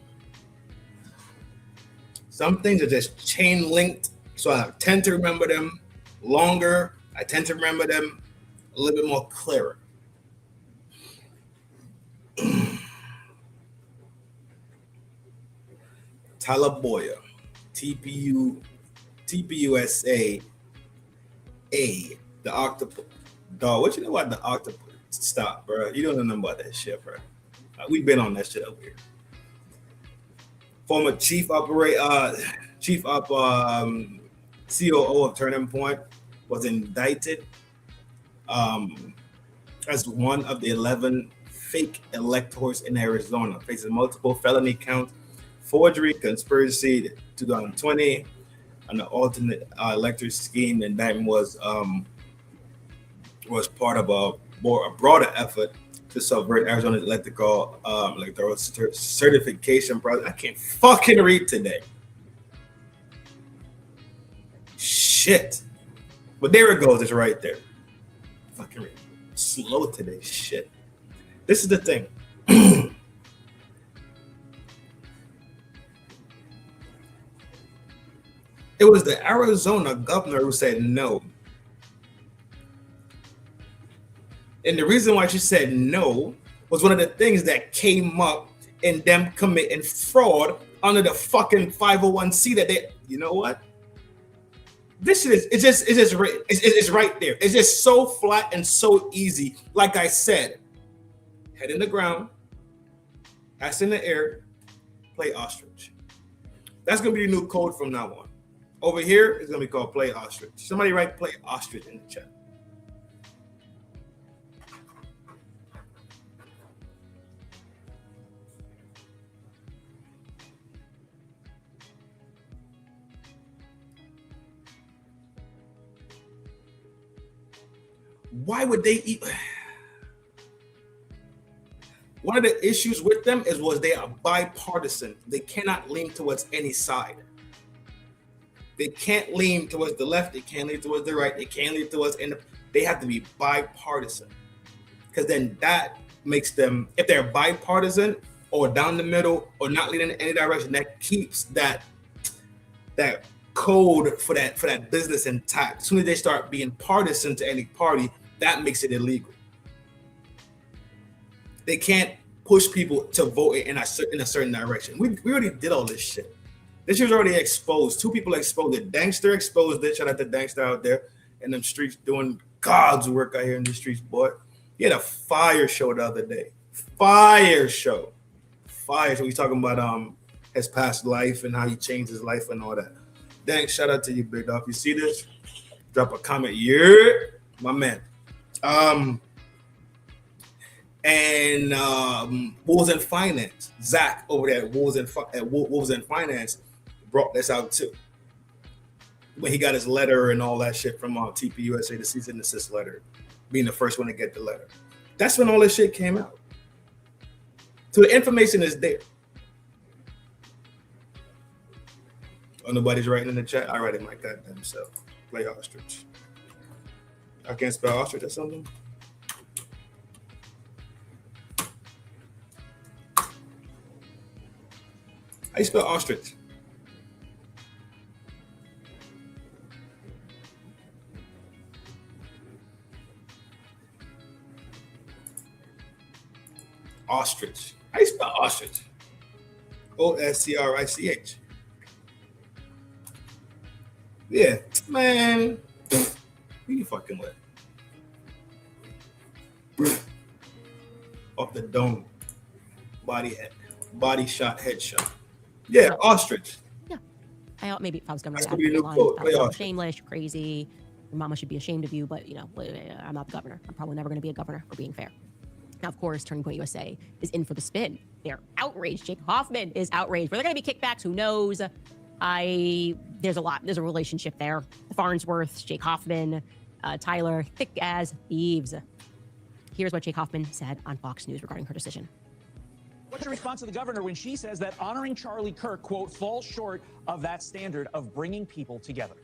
Some things are just chain linked, so I tend to remember them longer. I tend to remember them a little bit more clearer. Tyler Boyer, TPUSA, the octopus. Dog, what you know about the octopus? Stop, bro. You don't know nothing about that shit, bro. We've been on that shit over here. Former COO of Turning Point was indicted as one of the 11 fake electors in Arizona, facing multiple felony counts, forgery, conspiracy, 2020, and the alternate electoral scheme. The indictment was part of a broader effort to subvert Arizona's electoral certification process. I can't fucking read today. Shit. But there it goes. It's right there. Fucking read. Slow today. Shit. This is the thing. It was the Arizona governor who said no. And the reason why she said no was one of the things that came up in them committing fraud under the fucking 501c that they, you know what? This shit it's right there. It's just so flat and so easy. Like I said, head in the ground, ass in the air, play ostrich. That's gonna be the new code from now on. Over here, it's gonna be called play ostrich. Somebody write play ostrich in the chat. Why would they eat? One of the issues with them was they are bipartisan. They cannot lean towards any side. They can't lean towards the left. They can't lean towards the right. They can't lean towards they have to be bipartisan, because then that makes them, if they're bipartisan or down the middle or not leaning in any direction, that keeps that code for that business intact. As soon as they start being partisan to any party, that makes it illegal. They can't push people to vote in a certain direction. We already did all this shit. This shit was already exposed. 2 people exposed it. Dankster exposed it. Shout out to Dankster out there in them streets doing God's work out here in the streets, boy. He had a fire show the other day. Fire show. He's talking about his past life and how he changed his life and all that. Dank, shout out to you, big dog. You see this? Drop a comment. Yeah, my man. And Wolves and Finance, Zach over there at Wolves and Finance brought this out too. When he got his letter and all that shit from TPUSA, the cease and desist letter, being the first one to get the letter. That's when all this shit came out. So the information is there. Oh, nobody's writing in the chat. I write it my goddamn self. Play ostrich. I can't spell ostrich or something. How you spell ostrich? Ostrich. How you spell ostrich? O-S-C-R-I-C-H. Yeah, man. Who you fucking with? Off the dome. Body shot, headshot. Yeah, ostrich. Yeah. Maybe if I was governor, that's gonna be a new quote. Shameless, you're crazy. Your mama should be ashamed of you, but I'm not the governor. I'm probably never going to be a governor, for being fair. Now, of course, Turning Point USA is in for the spin. They're outraged. Jake Hoffman is outraged. Were there going to be kickbacks? Who knows? There's a relationship there. Farnsworth, Jake Hoffman, Tyler, thick as thieves. Here's what Jake Hoffman said on Fox News regarding her decision. What's your response to the governor when she says that honoring Charlie Kirk, quote, falls short of that standard of bringing people together?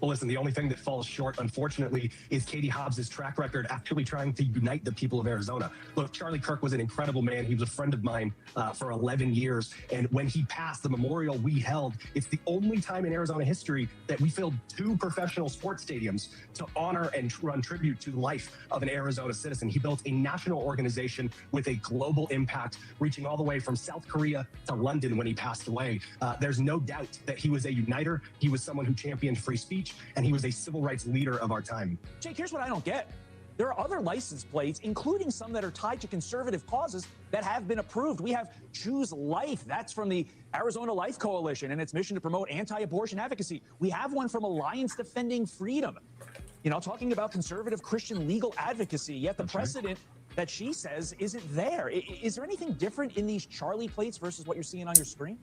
Well, listen, the only thing that falls short, unfortunately, is Katie Hobbs' track record actually trying to unite the people of Arizona. Look, Charlie Kirk was an incredible man. He was a friend of mine for 11 years. And when he passed, the memorial we held, it's the only time in Arizona history that we filled 2 professional sports stadiums to honor and run tribute to the life of an Arizona citizen. He built a national organization with a global impact, reaching all the way from South Korea to London when he passed away. There's no doubt that he was a uniter. He was someone who championed free speech, and he was a civil rights leader of our time. Jake, here's what I don't get. There are other license plates, including some that are tied to conservative causes, that have been approved. We have Choose Life. That's from the Arizona Life Coalition and its mission to promote anti-abortion advocacy. We have one from Alliance Defending Freedom, talking about conservative Christian legal advocacy, yet the precedent that she says isn't there. Is there anything different in these Charlie plates versus what you're seeing on your screen?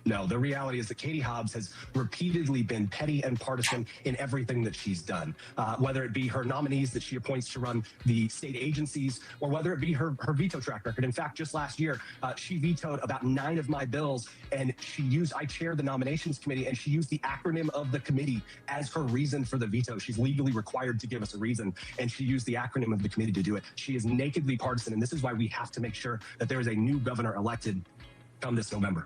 No, the reality is that Katie Hobbs has repeatedly been petty and partisan in everything that she's done, whether it be her nominees that she appoints to run the state agencies, or whether it be her veto track record. In fact, just last year, she vetoed about 9 of my bills, and I chaired the nominations committee, and she used the acronym of the committee as her reason for the veto. She's legally required to give us a reason, and she used the acronym of the committee to do it. She is nakedly partisan, and this is why we have to make sure that there is a new governor elected come this November.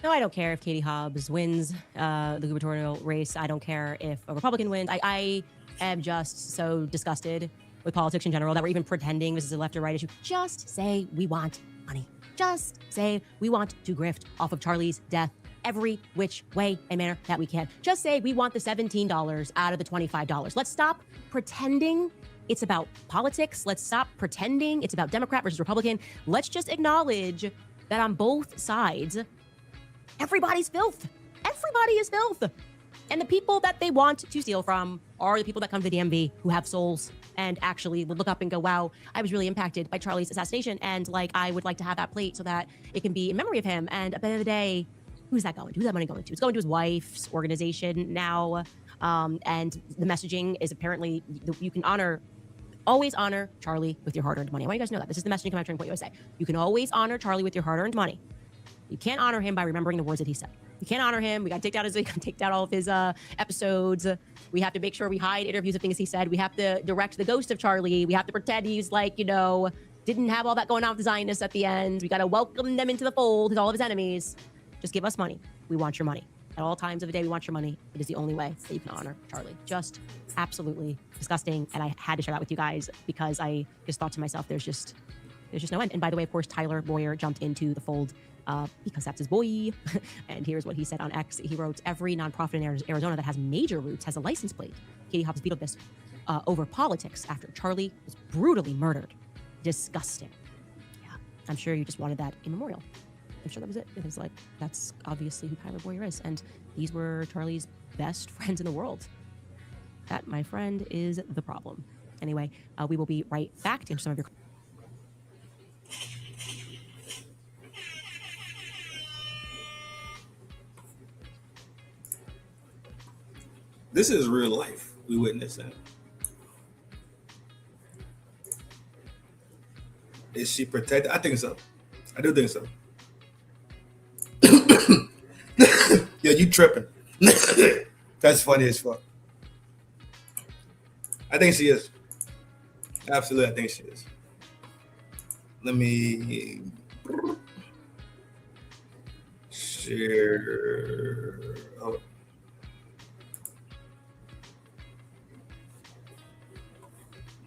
No, I don't care if Katie Hobbs wins the gubernatorial race. I don't care if a Republican wins. I am just so disgusted with politics in general that we're even pretending this is a left or right issue. Just say we want money. Just say we want to grift off of Charlie's death every which way and manner that we can. Just say we want the $17 out of the $25. Let's stop pretending it's about politics. Let's stop pretending it's about Democrat versus Republican. Let's just acknowledge that on both sides, everybody's filth. Everybody is filth. And the people that they want to steal from are the people that come to the DMV who have souls and actually would look up and go, wow, I was really impacted by Charlie's assassination. And I would like to have that plate so that it can be in memory of him. And at the end of the day, who's that going to? Who's that money going to? It's going to his wife's organization now. And the messaging is apparently you can always honor Charlie with your hard-earned money. I want you guys to know that. This is the messaging coming out of Drink USA. You can always honor Charlie with your hard-earned money. You can't honor him by remembering the words that he said. You can't honor him. We got to take down all of his episodes. We have to make sure we hide interviews of things he said. We have to direct the ghost of Charlie. We have to pretend he's like, didn't have all that going on with the Zionists at the end. We got to welcome them into the fold, all of his enemies. Just give us money. We want your money. At all times of the day, we want your money. It is the only way that you can honor Charlie. Just absolutely disgusting. And I had to share that with you guys because I just thought to myself, there's just no end. And by the way, of course, Tyler Boyer jumped into the fold because that's his boy. And here's what he said on X. He wrote, every nonprofit in Arizona that has major roots has a license plate. Katie Hobbs vetoed this over politics after Charlie was brutally murdered. Disgusting. Yeah, I'm sure you just wanted that in memorial. I'm sure that was it. It was like, that's obviously who Tyler Boyer is. And these were Charlie's best friends in the world. That, my friend, is the problem. Anyway, we will be right back to answer some of your This is real life we witnessing. Is she protected? I think so. I do think so. Yo, you tripping. That's funny as fuck. I think she is. Absolutely, I think she is. Let me share. Oh.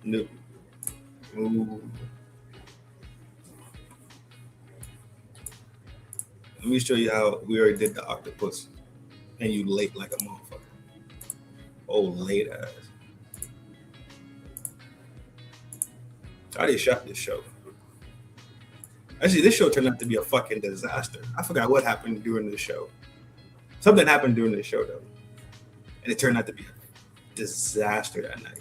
No. Ooh. Let me show you how we already did the octopus, and you late like a motherfucker. Oh, late ass. I already shot this show. Actually, this show turned out to be a fucking disaster. I forgot what happened during the show. Something happened during the show, though. And it turned out to be a disaster that night.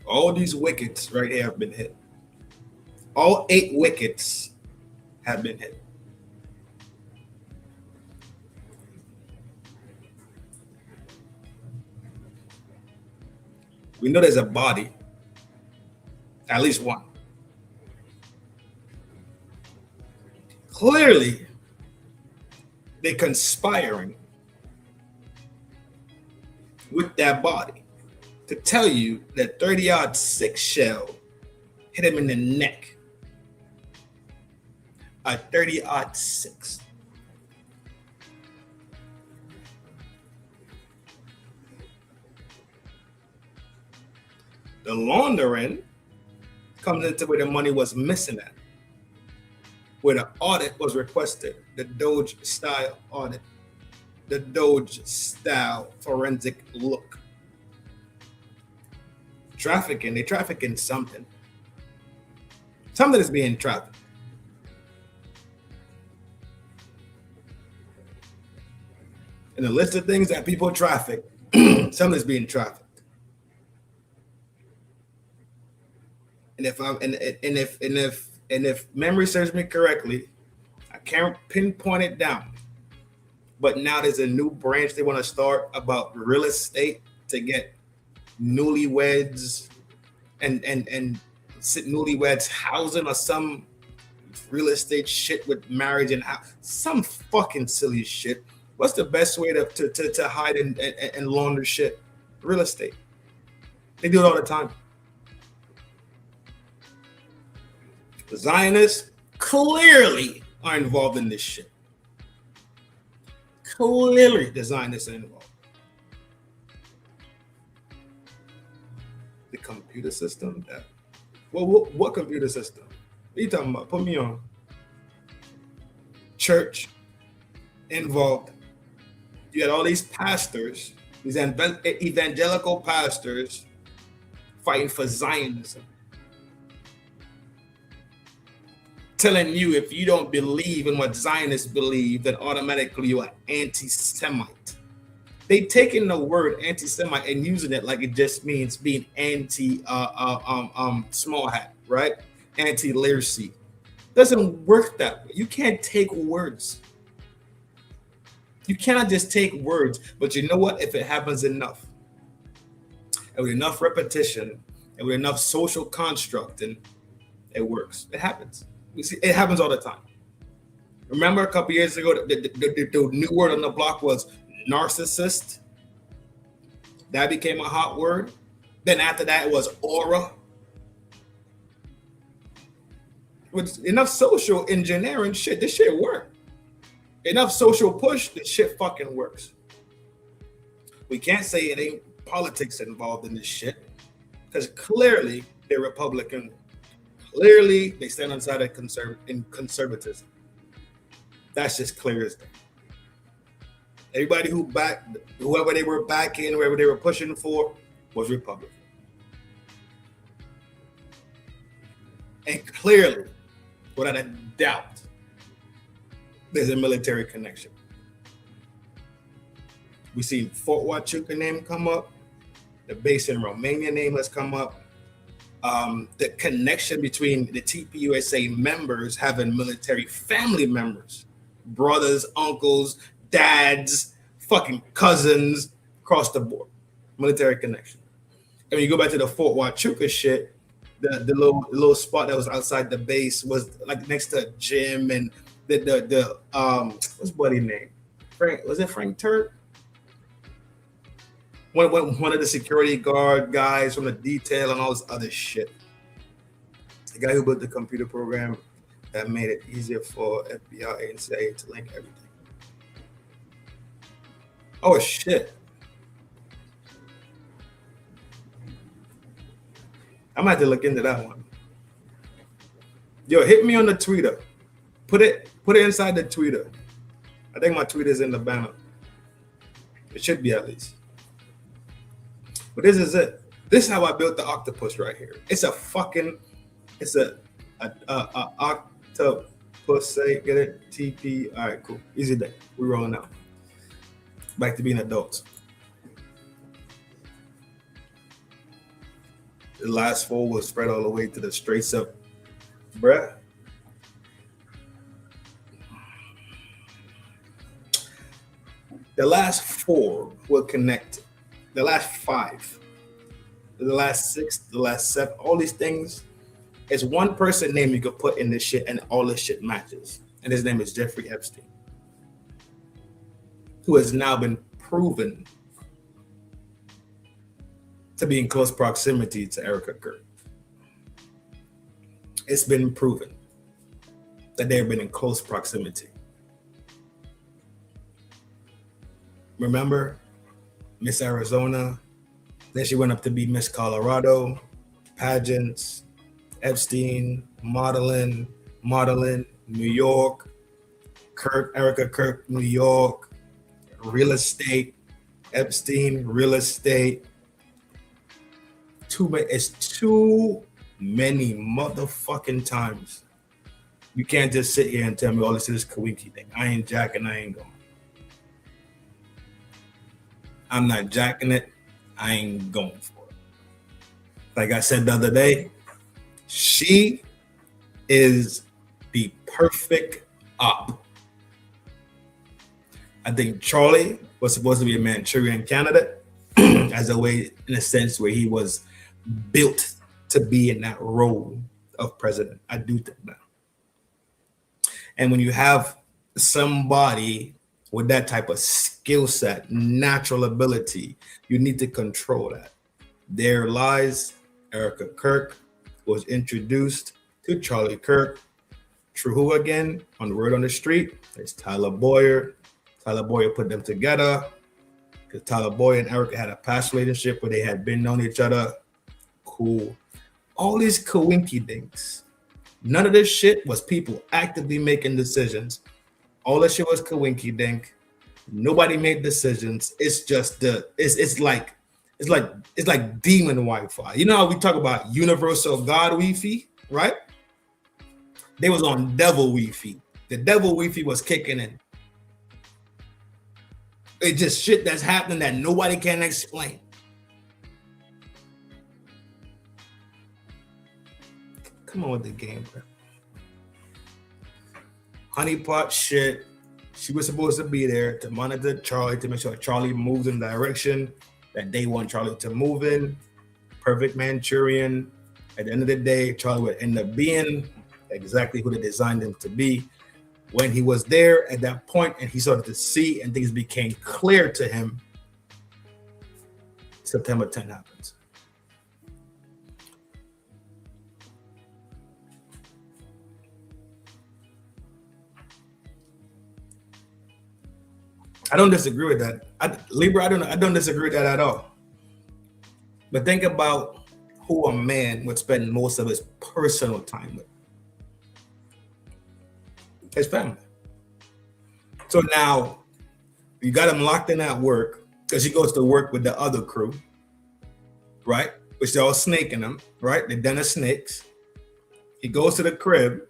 All these wickets right here have been hit. All 8 wickets have been hit. We know there's a body, at least one. Clearly, they're conspiring with that body to tell you that 30-06 shell hit him in the neck. A 30-06. The laundering comes into where the money was missing at, where the audit was requested, the Doge style audit, the Doge style forensic look. Trafficking, they trafficking something. Something is being trafficked. In the list of things that people traffic, something is being trafficked. And if memory serves me correctly, I can't pinpoint it down. But now there's a new branch they want to start about real estate to get newlyweds and newlyweds housing or some real estate shit with marriage and house, some fucking silly shit. What's the best way to hide and launder shit? Real estate. They do it all the time. The Zionists clearly are involved in this shit. Clearly the Zionists are involved. The computer system? What computer system? What are you talking about? Put me on. Church involved. You had all these pastors, these evangelical pastors fighting for Zionism. Telling you if you don't believe in what Zionists believe, then automatically you are anti-Semite. They taking the word anti-Semite and using it like it just means being anti small hat, right? Anti-literacy. Doesn't work that way. You can't take words. You cannot just take words. But you know what? If it happens enough, and with enough repetition, and with enough social construct, and it works. It happens. You see, it happens all the time. Remember a couple years ago, the new word on the block was narcissist. That became a hot word. Then after that, it was aura. With enough social engineering shit, this shit worked. Enough social push, this shit fucking works. We can't say it ain't politics involved in this shit, because clearly they're Republican. Clearly they stand on the side of conservatism. That's just clear as day. Everybody whoever they were backing, whoever they were pushing for, was Republican. And clearly, without a doubt, there's a military connection. We see Fort Huachuca name come up. The base in Romania name has come up. The connection between the TPUSA members having military family members, brothers, uncles, dads, fucking cousins, across the board. Military connection. And when you go back to the Fort Huachuca shit, the little spot that was outside the base was like next to a gym, and the what's buddy name? Frank, was it Frank Turk? One of the security guard guys from the detail and all this other shit. The guy who built the computer program that made it easier for FBI and CIA to link everything. Oh shit. I might have to look into that one. Yo, hit me on the Twitter. Put it inside the Twitter. I think my Twitter's in the banner. It should be at least. But this is it. This is how I built the octopus right here. It's a octopus. Say, get it? TP. All right, cool. Easy day. We're rolling out. Back to being adults. The last four will spread all the way to the Straits of bruh. The last four will connect. The last five, the last six, the last seven, all these things. It's one person name you could put in this shit and all this shit matches. And his name is Jeffrey Epstein, who has now been proven to be in close proximity to Erika Kirk. It's been proven that they've been in close proximity. Remember Miss Arizona, then she went up to be Miss Colorado, pageants, Epstein, modeling, New York, Kirk, Erika Kirk, New York, real estate, Epstein, real estate. It's too many motherfucking times. You can't just sit here and tell me all this is Kawiki thing. I ain't jacking, I ain't going. I'm not jacking it. I ain't going for it. Like I said the other day, she is the perfect op. I think Charlie was supposed to be a Manchurian candidate as a way, in a sense, where he was built to be in that role of president. I do think that. And when you have somebody with that type of skill set, natural ability, you need to control that. There lies Erika Kirk, was introduced to Charlie Kirk. Through who again? On the word on the street, it's Tyler Boyer. Tyler Boyer put them together because Tyler Boyer and Erika had a past relationship where they had been known each other. Cool. All these coinky dinks. None of this shit was people actively making decisions. All this shit was coinky dink. Nobody made decisions. It's just it's like demon Wi-Fi. You know how we talk about universal God Wi-Fi, right? They was on devil Wi-Fi. The devil Wi-Fi was kicking in. It's just shit that's happening that nobody can explain. Come on with the game, bro. Honeypot shit. She was supposed to be there to monitor Charlie, to make sure Charlie moves in the direction that they want Charlie to move in. Perfect Manchurian. At the end of the day, Charlie would end up being exactly who they designed him to be. When he was there at that point and he started to see and things became clear to him, September 10th happens. I don't disagree with that. Libra, I don't disagree with that at all. But think about who a man would spend most of his personal time with. His family. So now you got him locked in at work because he goes to work with the other crew, right? Which they're all snaking him, right? They're den of snakes. He goes to the crib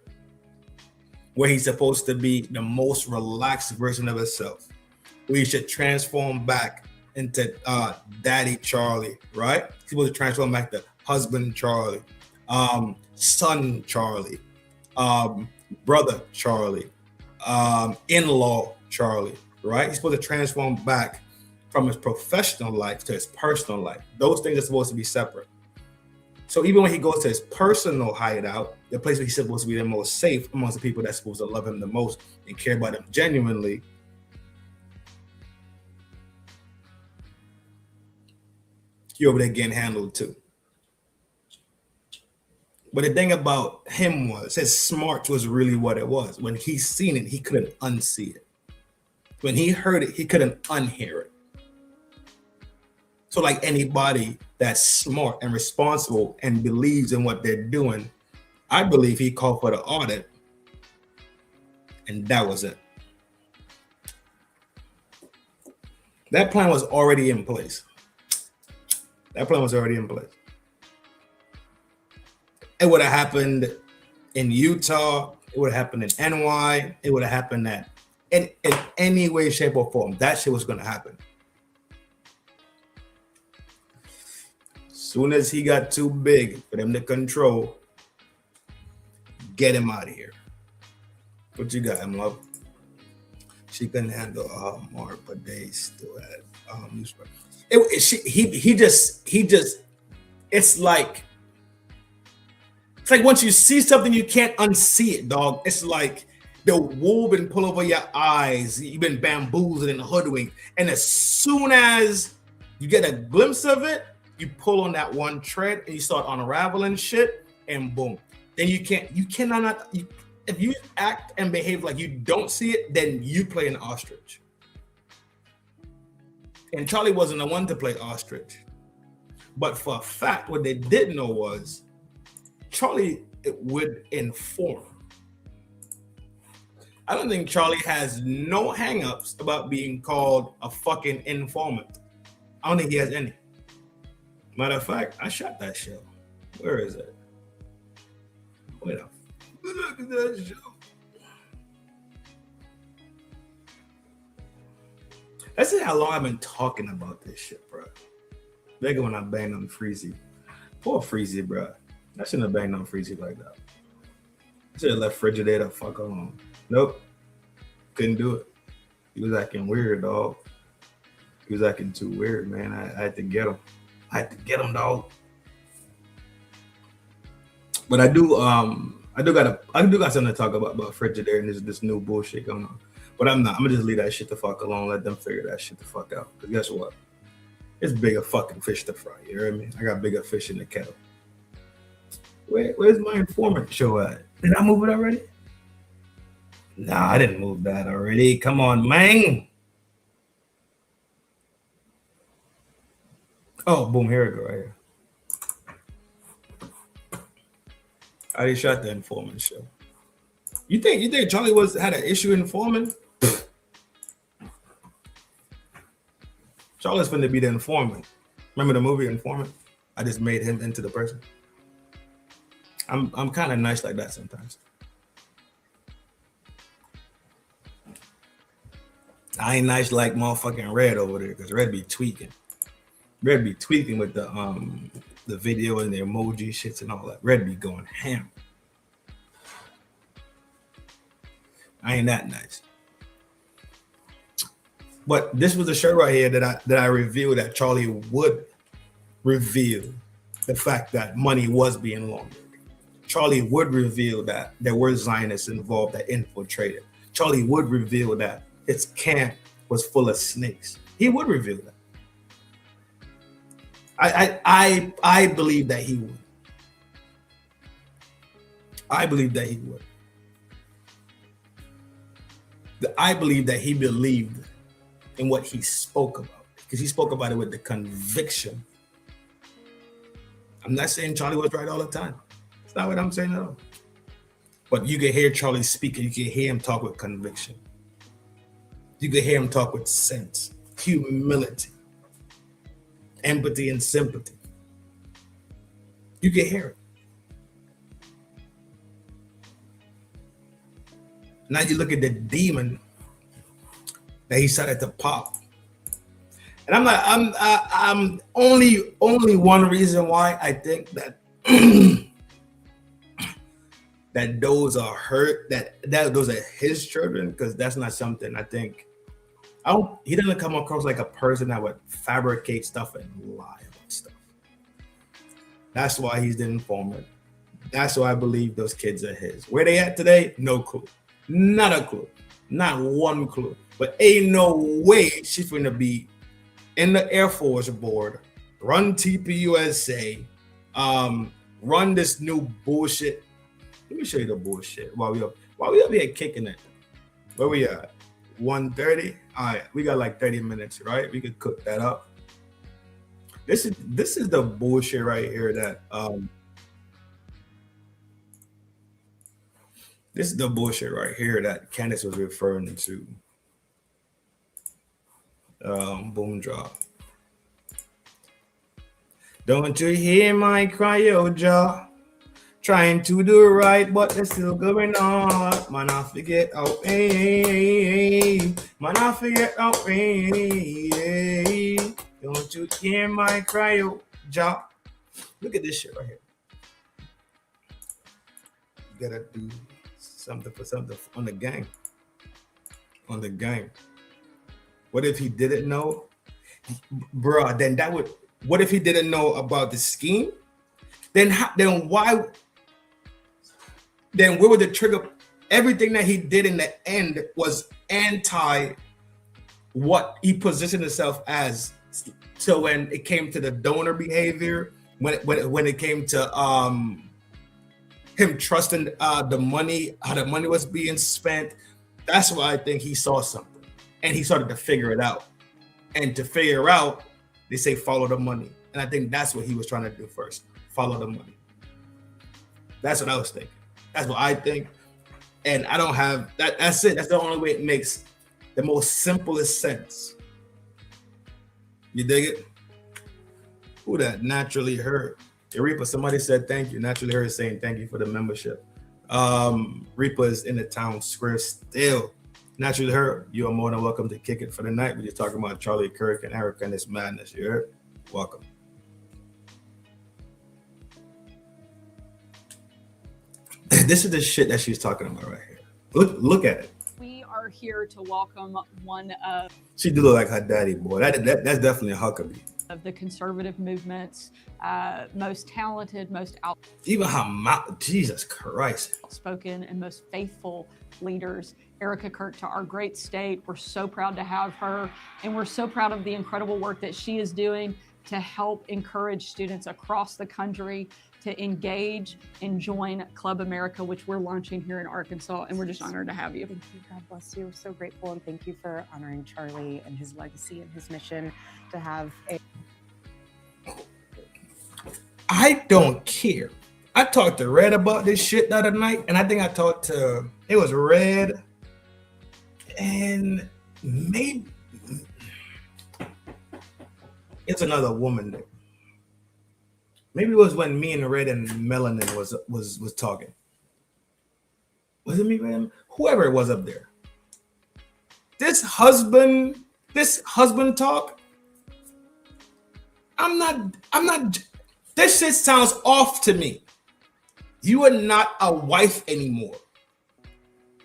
where he's supposed to be the most relaxed version of himself. We should transform back into Daddy Charlie, right? He's supposed to transform back to husband Charlie, son Charlie, brother Charlie, in-law Charlie, right? He's supposed to transform back from his professional life to his personal life. Those things are supposed to be separate. So even when he goes to his personal hideout, the place where he's supposed to be the most safe amongst the people that's supposed to love him the most and care about him genuinely, he over there getting handled too. But the thing about him was his smarts was really what it was. When he seen it, he couldn't unsee it. When he heard it, he couldn't unhear it. So like anybody that's smart and responsible and believes in what they're doing, I believe he called for the audit and that was it. That plan was already in place. That plan was already in place. It would have happened in Utah. It would have happened in NY. It would have happened that in any way, shape, or form. That shit was going to happen. Soon as he got too big for them to control, get him out of here. What you got, him, love? She couldn't handle more, but they still had newspaper. He just. It's like once you see something, you can't unsee it, dog. It's like the wool been pulled over your eyes. You've been bamboozled and hoodwinked. And as soon as you get a glimpse of it, you pull on that one thread and you start unraveling shit, and boom. Then if you act and behave like you don't see it, then you play an ostrich. And Charlie wasn't the one to play ostrich. But for a fact, what they didn't know was Charlie would inform. I don't think Charlie has no hang-ups about being called a fucking informant. I don't think he has any. Matter of fact, I shot that show. Where is it? Wait up. Look at that show. Let's see how long I've been talking about this shit, bro. Back when I banged on Freezy. Poor Freezy, bro. I shouldn't have banged on Freezy like that. I should have left Frigidaire fuck alone. Nope. Couldn't do it. He was acting weird, dog. He was acting too weird, man. I had to get him. Dog. But I do got something to talk about Frigidaire and this new bullshit going on. But I'm not. I'm gonna just leave that shit the fuck alone. Let them figure that shit the fuck out. Because guess what? It's bigger fucking fish to fry. You hear me? I got bigger fish in the kettle. Where's my informant show at? Did I move it already? Nah, I didn't move that already. Come on, man. Oh, boom. Here we go. Right here. I already shot the informant show. You think Charlie had an issue informing? Charlie's finna be the informant. Remember the movie Informant? I just made him into the person. I'm kind of nice like that sometimes. I ain't nice like motherfucking Red over there because Red be tweaking. Red be tweaking with the video and the emoji shits and all that. Red be going ham. I ain't that nice. But this was a shirt right here that I revealed that Charlie would reveal the fact that money was being laundered. Charlie would reveal that there were Zionists involved that infiltrated. Charlie would reveal that its camp was full of snakes. He would reveal that. I believe that he would. I believe that he would. I believe that he believed in what he spoke about because he spoke about it with the conviction. I'm not saying Charlie was right all the time. It's not what I'm saying at all. But you can hear Charlie speak and you can hear him talk with conviction. You can hear him talk with sense, humility, empathy, and sympathy. You can hear it. Now you look at the demon that he started to pop. And I'm only one reason why I think that that those are hurt, that those are his children, because that's not something I think. He doesn't come across like a person that would fabricate stuff and lie about stuff. That's why he's the informant. That's why I believe those kids are his. Where they at today? No clue. Not a clue. Not one clue. But ain't no way she's going to be in the Air Force board, run TPUSA, run this new bullshit. Let me show you the bullshit while we up here kicking it. Where we at? 1:30. All right, we got like 30 minutes, right? We could cook that up. This is the bullshit right here that this is the bullshit right here that Candace was referring to. Boom drop. Don't you hear my cry, oh jaw? Trying to do right, but it's still going on. Man, I forget how hey. Man, I forget how hey. Don't you hear my cry, oh jaw? Look at this shit right here. You gotta do something for something on the gang. On the gang. What if he didn't know? Bruh, then that would, what if he didn't know about the scheme? Then why, then where would the trigger, everything that he did in the end was anti what he positioned himself as. So when it came to the donor behavior, when it came to him trusting the money, how the money was being spent, that's why I think he saw something. And he started to figure it out. And to figure out, they say follow the money. And I think that's what he was trying to do first. Follow the money. That's what I was thinking. That's what I think. And I don't have, that's it. That's the only way it makes the most simplest sense. You dig it? Who that? Naturally Heard. Erika, somebody said thank you. Naturally Heard is saying thank you for the membership. Reaper is in the town square still. Naturally Heard, you are more than welcome to kick it for the night. We're just talking about Charlie, Kirk, and Erika and this madness. You heard? Welcome. This is the shit that she's talking about right here. Look at it. We are here to welcome one of... She do look like her daddy, boy. That's definitely a Huckabee. Of the conservative movement's most talented, most even her mouth, Jesus Christ, outspoken and most faithful leaders, Erika Kirk, to our great state. We're so proud to have her, and we're so proud of the incredible work that she is doing to help encourage students across the country to engage and join Club America, which we're launching here in Arkansas, and we're just honored to have you. Thank you. God bless you. We're so grateful, and thank you for honoring Charlie and his legacy and his mission to have a... I don't care. I talked to Red about this shit the other night, and I think I talked to, it was Red, and maybe it's another woman there. Maybe it was when me and Red and Melanin was talking. Was it me, Red? Whoever it was up there. this husband talk. I'm not. This shit sounds off to me. You are not a wife anymore.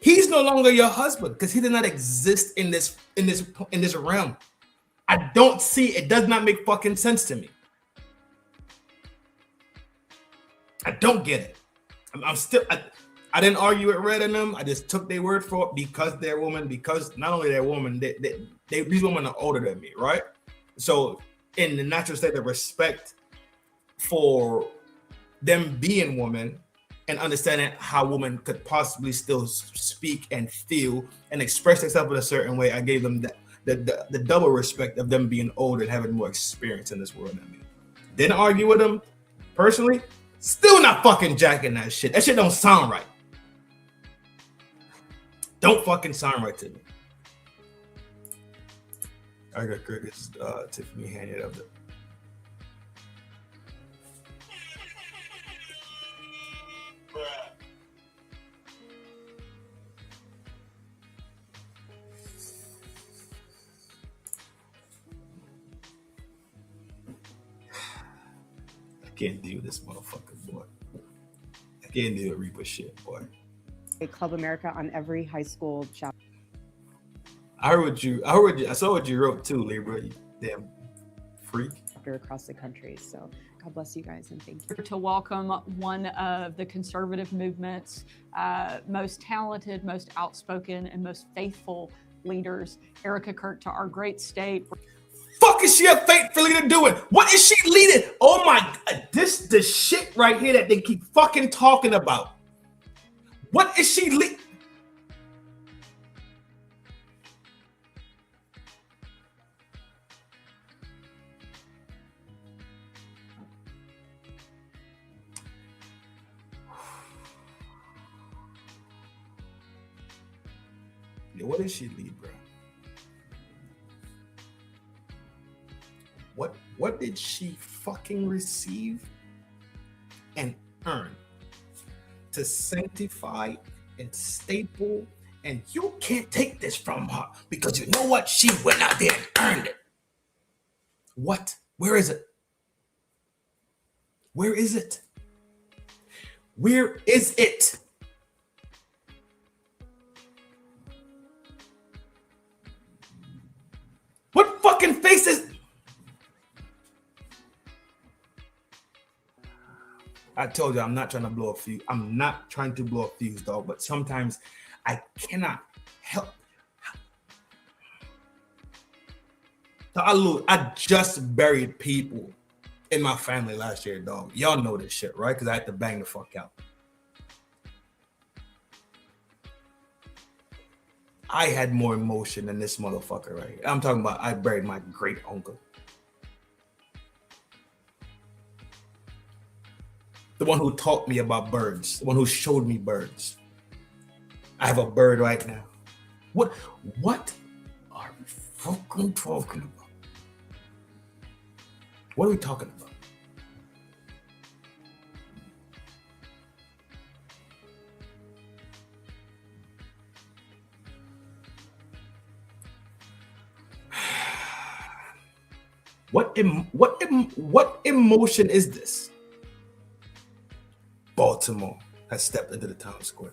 He's no longer your husband because he did not exist in this realm. I don't see it. Does not make fucking sense to me. I don't get it. I'm still. I didn't argue with Red and them. I just took their word for it because they're women. Because not only they're women, these women are older than me, right? So in the natural state of respect for them being women and understanding how women could possibly still speak and feel and express themselves in a certain way, I gave them the double respect of them being older and having more experience in this world than me. Didn't argue with them personally. Still not fucking jacking that shit. That shit don't sound right. Don't fucking sound right to me. I got Kirk. It's Tiffany handed up. I can't deal with this motherfucker, boy. I can't deal with Reaper shit, boy. Club America on every high school chapter. I heard what you. I saw what you wrote too, Libra. You damn freak. Across the country. So God bless you guys and thank you. To welcome one of the conservative movement's most talented, most outspoken, and most faithful leaders, Erika Kirk, to our great state. Fuck is she a faithful leader doing? What is she leading? Oh my, the shit right here that they keep fucking talking about. What is she leading? What did she lead, bro? What did she fucking receive and earn to sanctify and staple? And you can't take this from her because you know what? She went out there and earned it. What? Where is it? Where is it? Where is it? What fucking face is? I told you I'm not trying to blow a fuse. I'm not trying to blow a fuse, dog. But sometimes I cannot help. I just buried people in my family last year, dog. Y'all know this shit, right? Because I had to bang the fuck out. I had more emotion than this motherfucker right here. I'm talking about I buried my great uncle. The one who taught me about birds. The one who showed me birds. I have a bird right now. What are we fucking talking about? What are we talking about? What emotion is this? Baltimore has stepped into the town square.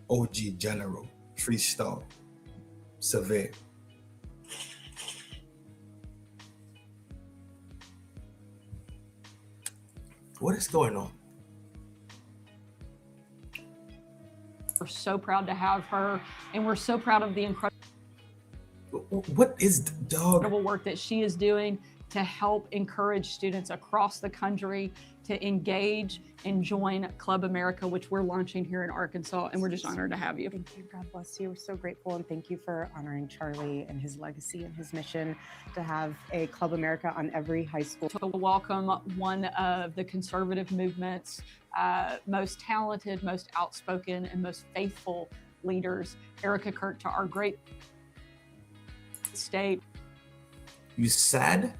OG General, 3-star, severe. What is going on? We're so proud to have her, and we're so proud of the incredible work that she is doing to help encourage students across the country to engage and join Club America, which we're launching here in Arkansas, and we're just honored to have you. Thank you. God bless you. We're so grateful, and thank you for honoring Charlie and his legacy and his mission to have a Club America on every high school. To welcome one of the conservative movement's most talented, most outspoken, and most faithful leaders, Erika Kirk, to our great state. You sad?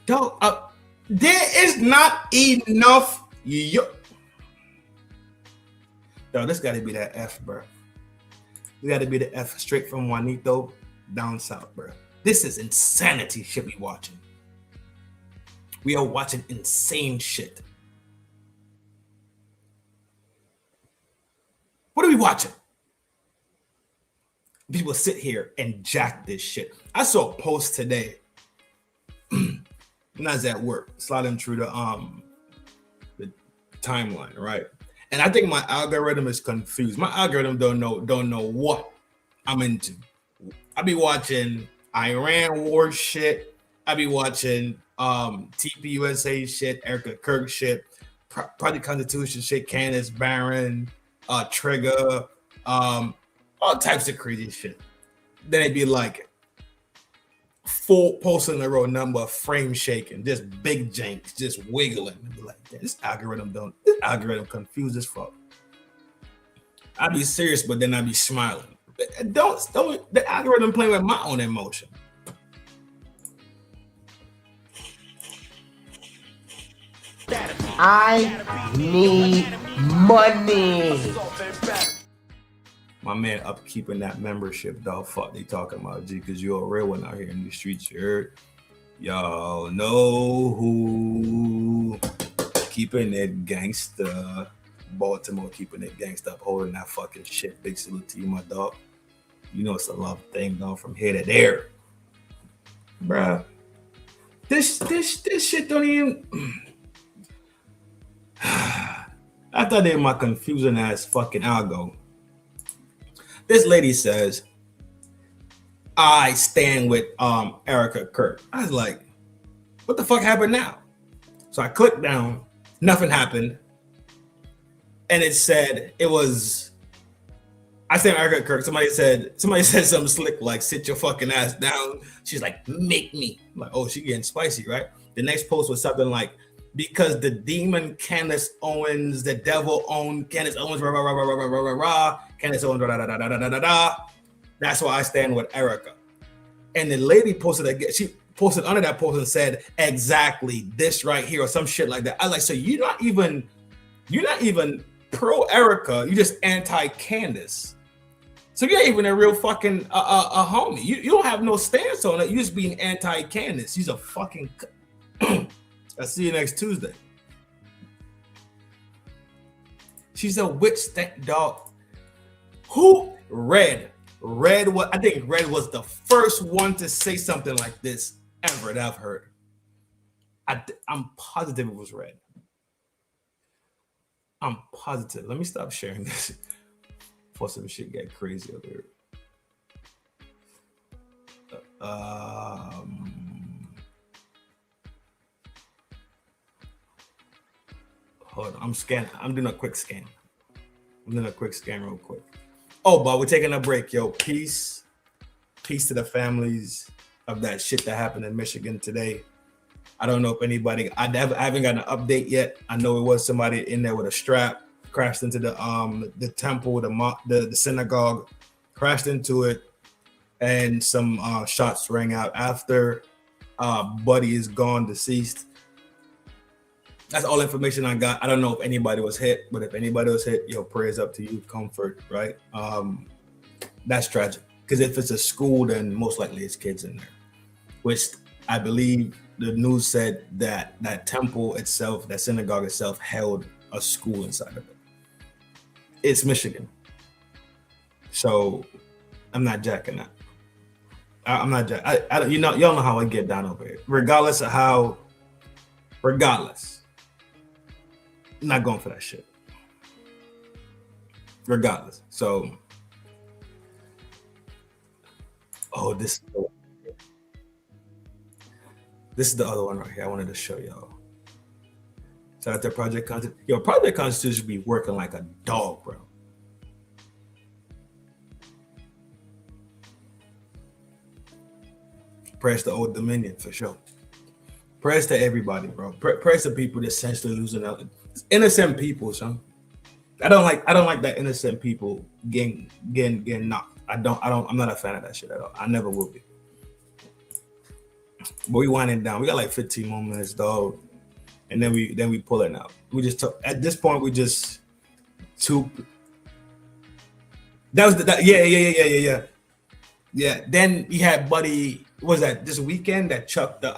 Dog, there is not enough. Dog, this got to be that F, bro. We got to be the F straight from Juanito down south, bro. This is insanity shit we watching. We are watching insane shit. What are we watching? People sit here and jack this shit. I saw a post today. When I was at work, sliding through the timeline, right? And I think my algorithm is confused. My algorithm don't know what I'm into. I be watching Iran war shit. I be watching TPUSA shit, Erika Kirk shit, Project Constitution shit, Candace Barron, Trigger, all types of crazy shit. Then it'd be like 4 posts in a row, number of frame shaking, just big janks, just wiggling. And be like, this algorithm confused as fuck. I'd be serious, but then I'd be smiling. Don't the algorithm play with my own emotion. I need money. My man up keeping that membership, dog. Fuck they talking about, G, because you're a real one out here in the streets. You heard? Y'all know who keeping it gangsta. Baltimore keeping it gangsta, holding that fucking shit. Big salute to you, my dog. You know it's a love thing going from here to there. Bruh. This shit don't even. I thought they were my confusing ass fucking algo. This lady says, I stand with Erika Kirk. I was like, what the fuck happened now? So I clicked down, nothing happened. And it said, I stand with Erika Kirk. Somebody said something slick like, sit your fucking ass down. She's like, make me. I'm like, oh, she getting spicy, right? The next post was something like, because the demon Candace Owens, the devil owned Candace Owens, rah, rah, rah, rah, rah, rah, rah, rah, Candace Owens, rah, rah, rah, rah, rah, rah, rah. That's why I stand with Erika. And the lady posted again. She posted under that post and said, exactly this right here, or some shit like that. I was like, so you're not even pro Erika. You just anti Candace. So you're not even a real fucking a homie. You don't have no stance on it. You just being anti Candace. She's a fucking. I'll see you next Tuesday. She's a witch dog. Who? Red. I think Red was the first one to say something like this ever that I've heard. I'm positive it was Red. I'm positive. Let me stop sharing this before some shit get crazy over here. Hold on, I'm scanning. I'm doing a quick scan. Real quick. Oh, but we're taking a break, yo. Peace to the families of that shit that happened in Michigan today. I don't know if anybody. I haven't gotten an update yet. I know it was somebody in there with a strap, crashed into the temple, the synagogue, crashed into it, and some shots rang out after. Buddy is gone, deceased. That's all information I got. I don't know if anybody was hit, but if anybody was hit, yo, prayers up to you, comfort, right? That's tragic. Because if it's a school, then most likely it's kids in there. Which I believe the news said that that temple itself, that synagogue itself, held a school inside of it. It's Michigan. So I'm not jacking that. I'm not jacking. Y'all know how I get down over here. Regardless, I'm not going for that shit. Regardless. So, this is the other one right here I wanted to show y'all. Shout out to Project Constitution. Yo, Project Constitution should be working like a dog, bro. Prayers to Old Dominion for sure. Prayers to everybody, bro. Prayers to people that's essentially losing out. Innocent people, son. I don't like that innocent people getting knocked. I'm not a fan of that shit at all. I never will be. But we winding down. We got like 15 more minutes, dog. And then we pull it out. We just at this point we just That was yeah. Then you had Buddy. What was that this weekend that chucked the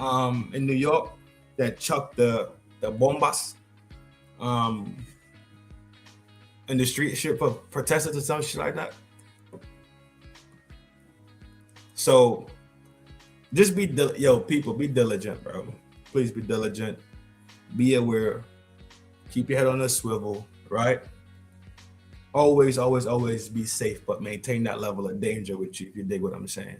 in New York that chucked the bombas in the street shit for protesters or some shit like that. So just people, be diligent, bro. Please be diligent. Be aware. Keep your head on a swivel, right? Always be safe, but maintain that level of danger with you, if you dig what I'm saying.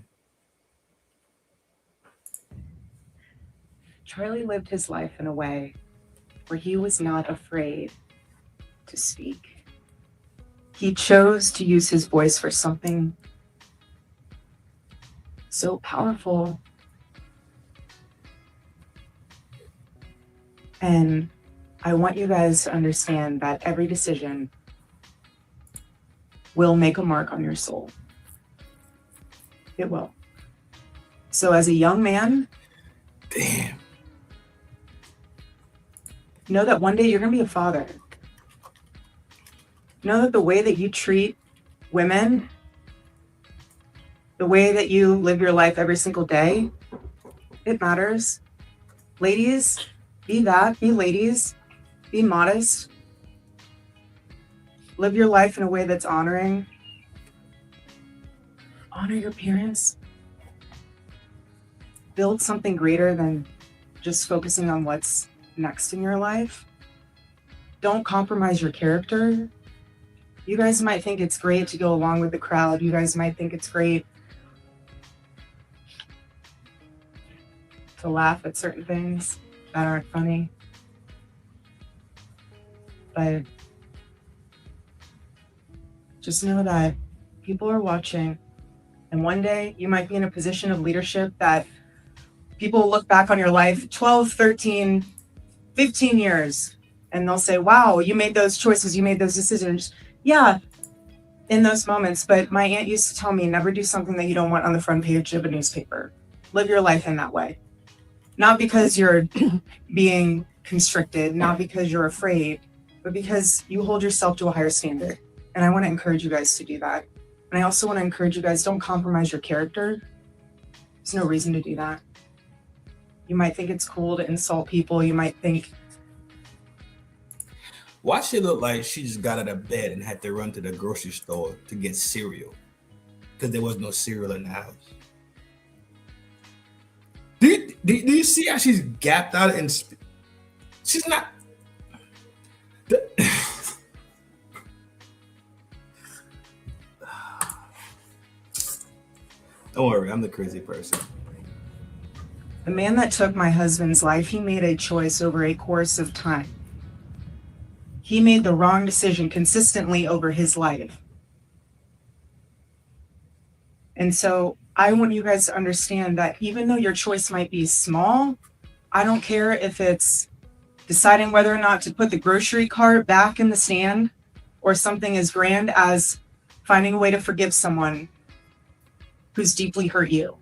Charlie lived his life in a way where he was not afraid to speak. He chose to use his voice for something so powerful. And I want you guys to understand that every decision will make a mark on your soul. It will. So as a young man, know that one day you're going to be a father. Know that the way that you treat women, the way that you live your life every single day, it matters. Ladies, be that, be ladies, be modest. Live your life in a way that's honoring. Honor your parents. Build something greater than just focusing on what's next in your life. Don't compromise your character. You guys might think it's great to go along with the crowd. You guys might think it's great to laugh at certain things that aren't funny. But just know that people are watching, and one day you might be in a position of leadership that people will look back on your life 12, 13, 15 years, and they'll say, wow, you made those choices, you made those decisions. Yeah, in those moments. But my aunt used to tell me, never do something that you don't want on the front page of a newspaper. Live your life in that way. Not because you're being constricted, not because you're afraid, but because you hold yourself to a higher standard. And I want to encourage you guys to do that. And I also want to encourage you guys, don't compromise your character. There's no reason to do that. You might think it's cool to insult people. You might think, why she look like she just got out of bed and had to run to the grocery store to get cereal because there was no cereal in the house? Do you see how she's gapped out and she's not? Don't worry, I'm the crazy person. the man that took my husband's life, he made a choice over a course of time. He made the wrong decision consistently over his life. And so I want you guys to understand that even though your choice might be small, I don't care if it's deciding whether or not to put the grocery cart back in the stand or something as grand as finding a way to forgive someone who's deeply hurt you.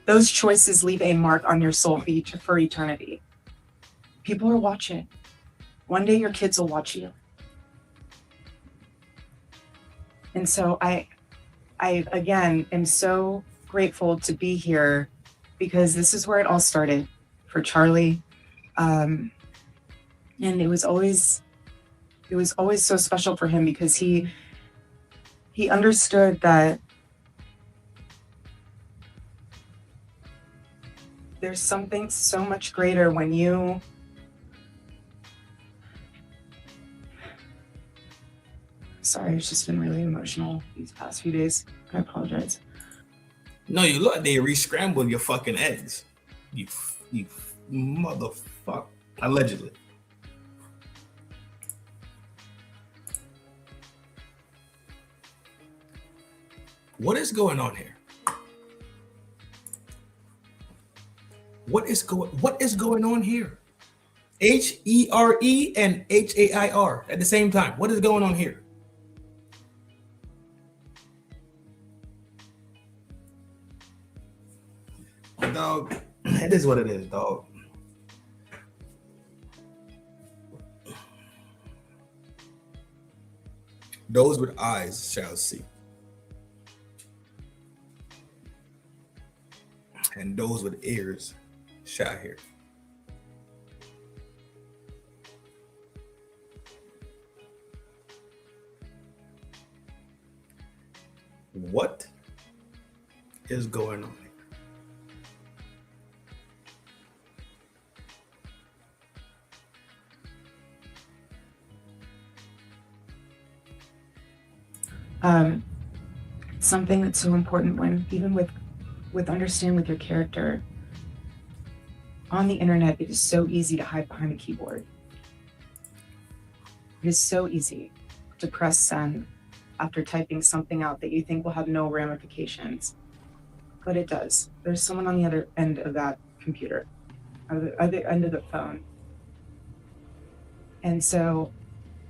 Those choices leave a mark on your soul for eternity. People are watching. One day your kids will watch you. And so I again am so grateful to be here because this is where it all started for Charlie. And it was always so special for him because he understood that there's something so much greater when you sorry, it's just been really emotional these past few days. I apologize. No, you look, they re-scrambled your fucking eggs. You motherfucker. Allegedly. What is going on here? What is going on here? H-E-R-E and H-A-I-R at the same time. What is going on here? Dog, it is what it is, dog. Those with eyes shall see. And those with ears shall hear. What is going on? Something that's so important when even with understanding with your character on the internet, it is so easy to hide behind a keyboard. It is so easy to press send after typing something out that you think will have no ramifications, but it does. There's someone on the other end of that computer, or the other end of the phone. And so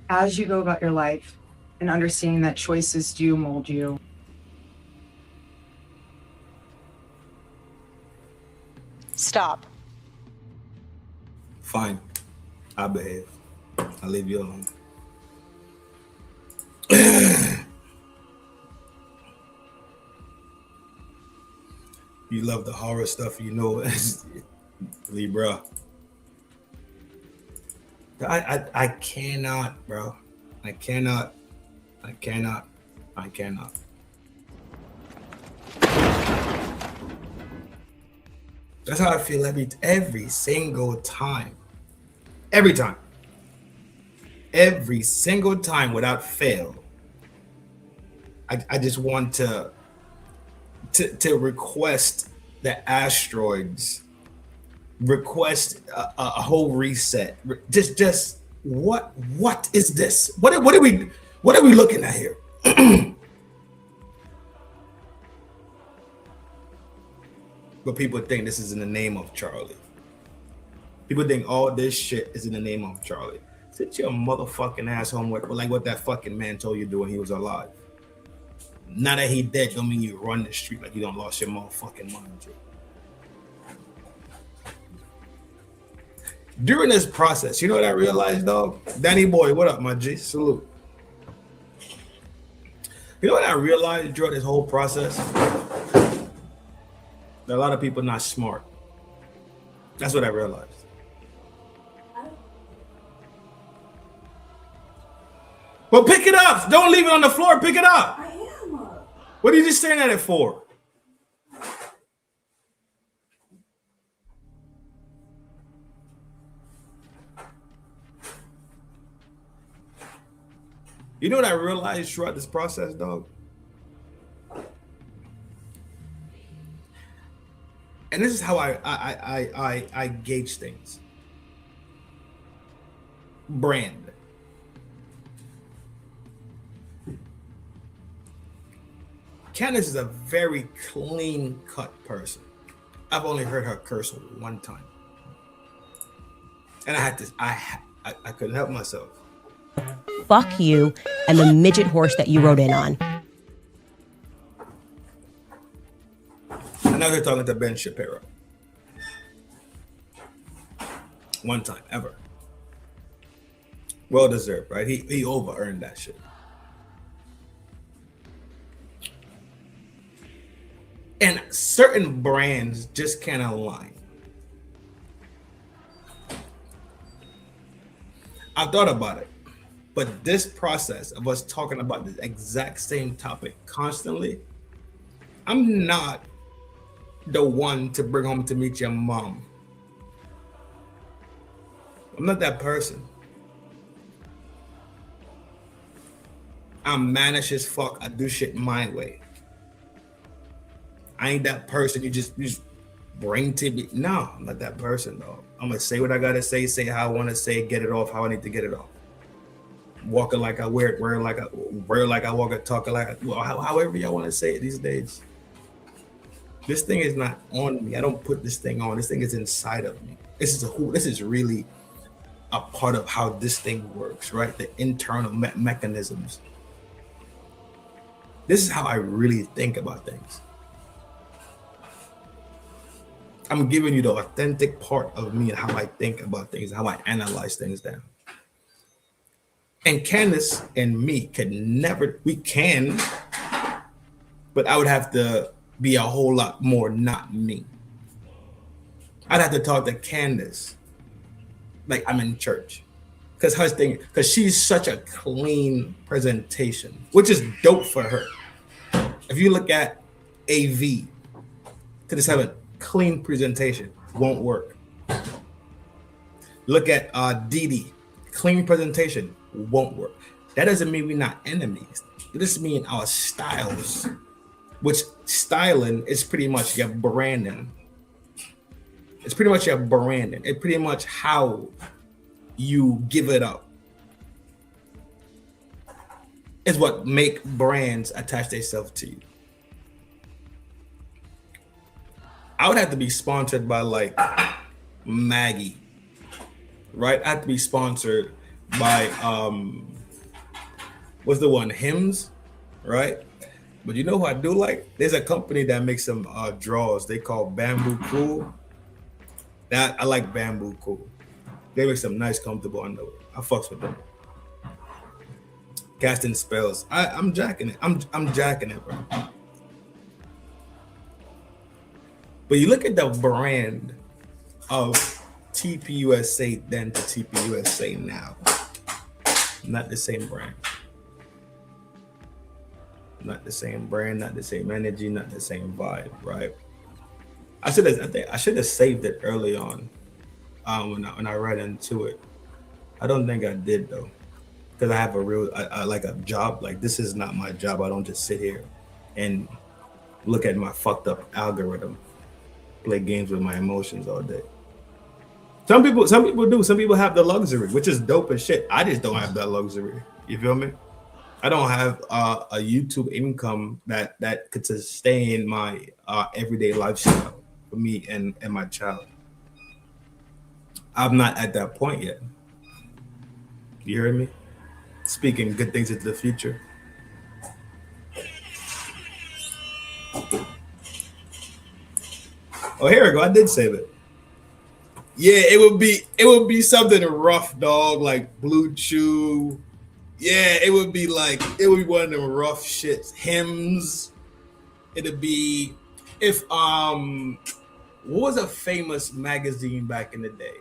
as you go about your life and understanding that choices do mold you, Stop. Fine. I'll behave. I'll leave you alone. You love the horror stuff, you know. Libra. I cannot, bro. I cannot. That's how I feel every single time. Every time. Every single time without fail. I just want to request the asteroids, request a whole reset. Just what is this? What are we looking at here? But people think this is in the name of Charlie. People think all this shit is in the name of Charlie. Sit your motherfucking ass home with like what that fucking man told you to do when he was alive. Now that he dead, don't mean you run the street like you don't lost your motherfucking mind, Joe. During this process, you know what I realized, dog? Danny boy, what up, my G? Salute. You know what I realized during this whole process? That a lot of people not smart. That's what I realized. Well, pick it up. Don't leave it on the floor. Pick it up. I am up. What are you just staring at it for? You know what I realized throughout this process, dog? And this is how I gauge things. Brand. Candace is a very clean-cut person. I've only heard her curse one time, and I couldn't help myself. Fuck you and the midget horse that you rode in on. I know they're talking to Ben Shapiro. One time, ever. Well deserved, right? He over-earned that shit. And certain brands just can't align. I thought about it, but this process of us talking about the exact same topic constantly, I'm not the one to bring home to meet your mom. I'm not that person. I'm mannish as fuck. I do shit my way. I ain't that person you just bring to me. No, I'm not that person, though. I'm gonna say what I gotta say how I want to say, get it off how I need to get it off. Walk it like I wear it, wear like I walk it, talk it like however y'all want to say it these days. This thing is not on me. I don't put this thing on. This thing is inside of me. This is really a part of how this thing works, right? The internal mechanisms. This is how I really think about things. I'm giving you the authentic part of me and how I think about things, how I analyze things down. And Candace and me we can, but I would have to be a whole lot more not me. I'd have to talk to Candace like I'm in church. Because she's such a clean presentation, which is dope for her. If you look at AV, to just have a clean presentation, won't work. Look at Didi, clean presentation, won't work. That doesn't mean we're not enemies. It just means our styles, which styling is pretty much your branding. It's pretty much your branding. It's pretty much how you give it up. It's what make brands attach themselves to you. I would have to be sponsored by like Maggie, right? I have to be sponsored by what's the one, Hims, right? But you know who I do like? There's a company that makes some drawers. They call Bamboo Cool. That I like Bamboo Cool. They make some nice, comfortable underwear. I fucks with them. Casting spells. I'm jacking it. I'm jacking it, bro. But you look at the brand of TPUSA then to TPUSA now. Not the same brand. Not the same brand, not the same energy, not the same vibe, right? I should have saved it early on when I read into it. I don't think I did though, because I have I like a job. Like this is not my job. I don't just sit here and look at my fucked up algorithm, play games with my emotions all day. Some people do. Some people have the luxury, which is dope as shit. I just don't have that luxury. You feel me? I don't have a YouTube income that could sustain my everyday lifestyle for me and my child. I'm not at that point yet. You heard me? Speaking good things into the future. Oh, here we go. I did save it. Yeah, it would be something rough, dog, like Blue Chew. Yeah, it would be one of them rough shits. Hymns. It'd be if what was a famous magazine back in the day?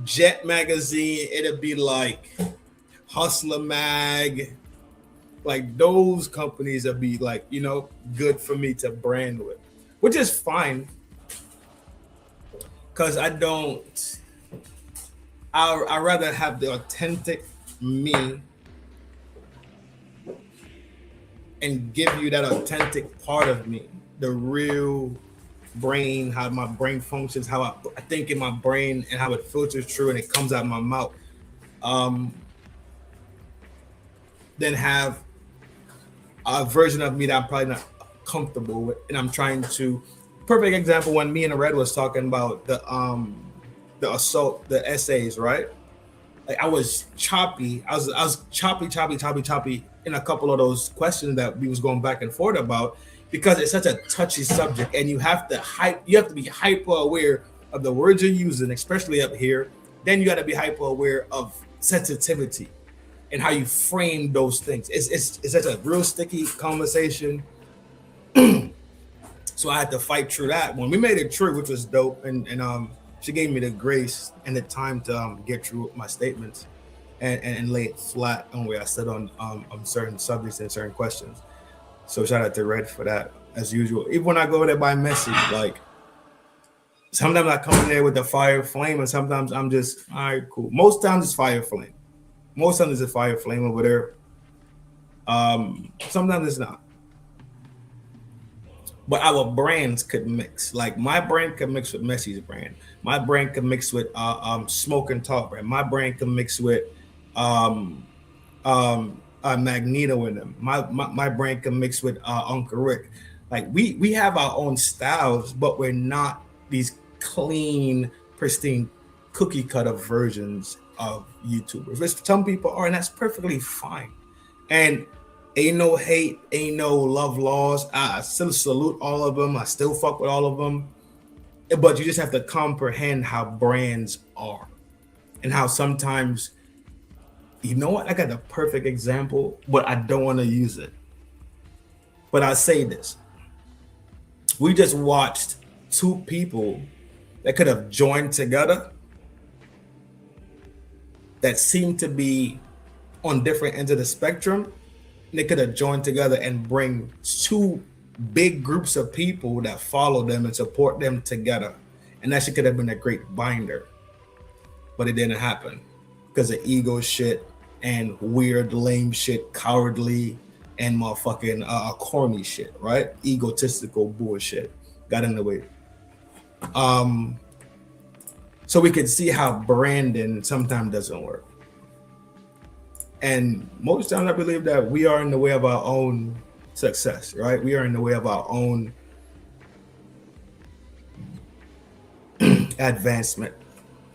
Jet magazine. It'd be like Hustler Mag. Like those companies would be like, good for me to brand with, which is fine. Cause I'd rather have the authentic me and give you that authentic part of me, the real brain, how my brain functions, how I think in my brain and how it filters through and it comes out of my mouth. Then have a version of me that I'm probably not comfortable with, and I'm trying to. Perfect example when me and Red was talking about the assault, the essays, right? Like I was choppy. I was choppy in a couple of those questions that we was going back and forth about, because it's such a touchy subject, and you have to be hyper aware of the words you're using, especially up here. Then you got to be hyper aware of sensitivity and how you frame those things. It's such a real sticky conversation. So I had to fight through that. When we made it through, which was dope, and she gave me the grace and the time to get through my statements and lay it flat on where I said on certain subjects and certain questions. So shout out to Red for that, as usual. Even when I go there by message, like sometimes I come in there with the fire flame, and sometimes I'm just, all right, cool. Most times it's fire flame. Most times it's a fire flame over there. Sometimes it's not. But our brands could mix. Like my brand could mix with Messi's brand. My brand could mix with Smoke and Talk brand. My brand could mix with Magneto in them. My brand can mix with Uncle Rick. Like we have our own styles, but we're not these clean, pristine, cookie cutter versions of YouTubers. Which some people are, and that's perfectly fine. And ain't no hate, ain't no love lost. I still salute all of them. I still fuck with all of them. But you just have to comprehend how brands are and how sometimes, you know what? I got the perfect example, but I don't want to use it. But I say this. We just watched two people that could have joined together that seem to be on different ends of the spectrum. They could have joined together and bring two big groups of people that follow them and support them together. And that shit could have been a great binder. But it didn't happen because of ego shit and weird, lame shit, cowardly, and motherfucking corny shit, right? Egotistical bullshit got in the way. So we could see how branding sometimes doesn't work. And most times I believe that we are in the way of our own success, right? We are in the way of our own advancement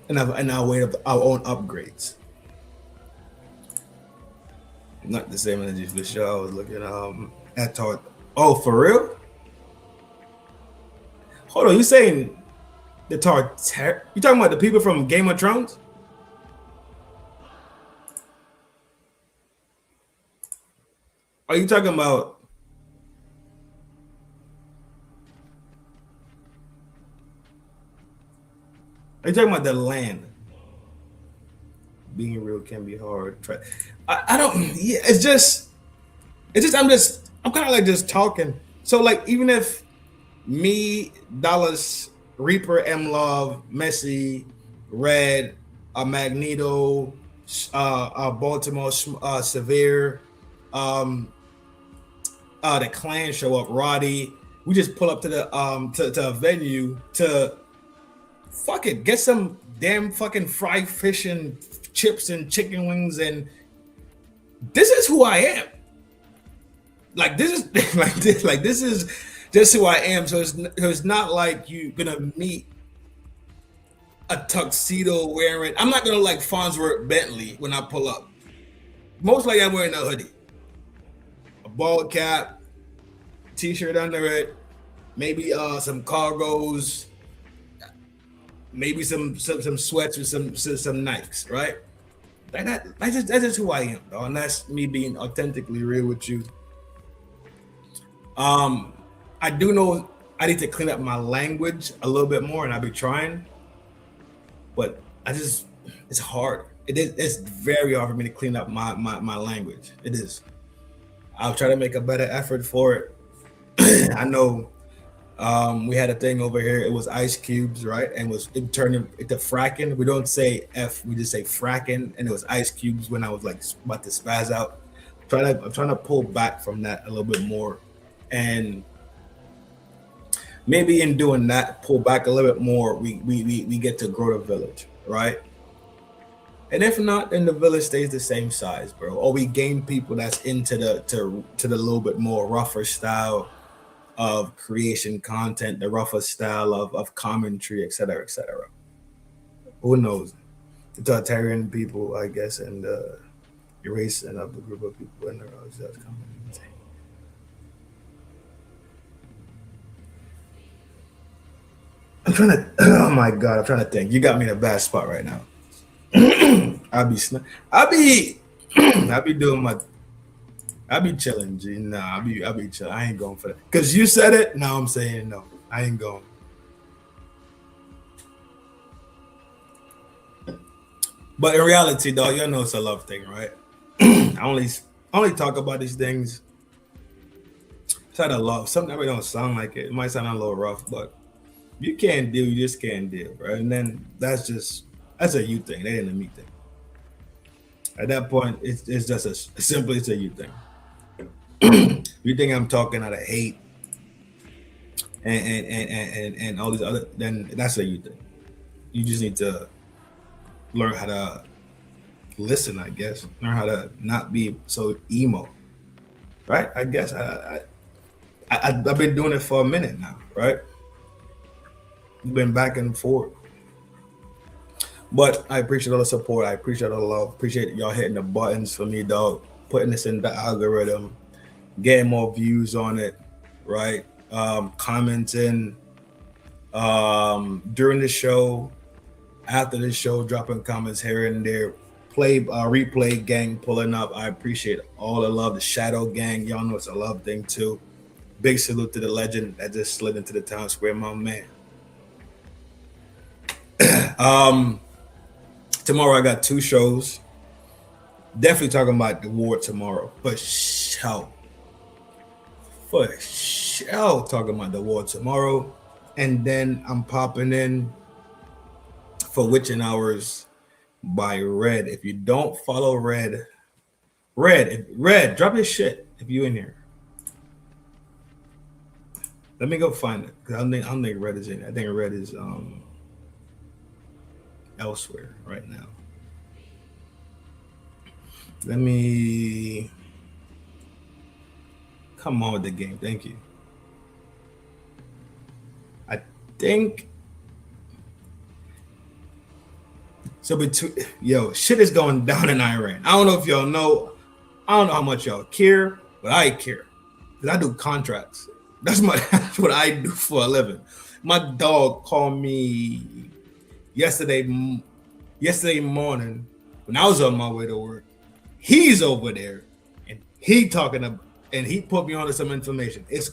and our way of our own upgrades. Not the same energy for sure. I was looking at Todd. Oh, for real? Hold on, you saying the you talking about the people from Game of Thrones? Are you talking about the land? Being real can be hard. I don't. Yeah, it's just. I'm kind of like just talking. So like, even if me, Dallas, Reaper, M Love, Messi, Red, Magneto, Baltimore, Severe, the Clan show up, Roddy. We just pull up to the to a venue to fuck it, get some damn fucking fried fish and chips and chicken wings, and this is who I am. Like this is this is just who I am. So it's not like you're gonna meet a tuxedo wearing. I'm not gonna like Farnsworth Bentley when I pull up. Most likely I'm wearing a hoodie, a bald cap, t-shirt under it, maybe some cargos, maybe some sweats with some Nikes, right? That's just who I am, though, and that's me being authentically real with you. I do know I need to clean up my language a little bit more, and I'll be trying, but it's hard. It's very hard for me to clean up my language. It is. I'll try to make a better effort for it. I know we had a thing over here. It was ice cubes, right? And it turned into fracking. We don't say F, we just say fracking. And it was ice cubes when I was like about to spaz out. I'm trying to pull back from that a little bit more. And maybe in doing that, pull back a little bit more, we get to grow the village, right? And if not, then the village stays the same size, bro. Or we gain people that's into the little bit more rougher style of creation content, the rougher style of commentary, et cetera, et cetera. Who knows? The totalitarian people, I guess, and erasing of the group of people in the community. I'm trying to. Oh my god! I'm trying to think. You got me in a bad spot right now. I'll be chilling, G. Nah, I'll be chilling. I ain't going for that. Cause you said it. Now I'm saying no. I ain't going. But in reality, dog, you know it's a love thing, right? I only talk about these things. It's out of love. Something that don't sound like it. It might sound a little rough, but you can't deal. You just can't deal, right? And then that's a you thing. That ain't a me thing. At that point, it's just simply it's a you thing. You think I'm talking out of hate and all these other, then that's a you thing. You just need to learn how to listen, I guess. Learn how to not be so emo, right? I guess I've been doing it for a minute now, right? Been back and forth. But I appreciate all the support. I appreciate all the love. Appreciate y'all hitting the buttons for me, dog. Putting this in the algorithm, getting more views on it, right? Commenting during the show, after the show, dropping comments here and there. Replay gang pulling up. I appreciate all the love. The Shadow gang, y'all know it's a love thing too. Big salute to the legend that just slid into the town square, my man. Tomorrow I got 2 shows. Definitely talking about the war tomorrow. For sure talking about the war tomorrow. And then I'm popping in for Witching Hours by Red. If you don't follow Red, drop your shit if you in here. Let me go find it, because I don't think Red is in it. I think Red is elsewhere right now. Let me come on with the game. Thank you. I think so. Shit is going down in Iran. I don't know if y'all know. I don't know how much y'all care, but I care, because I do contracts. That's what I do for a living. My dog called me yesterday morning when I was on my way to work. He's over there and he put me onto some information. It's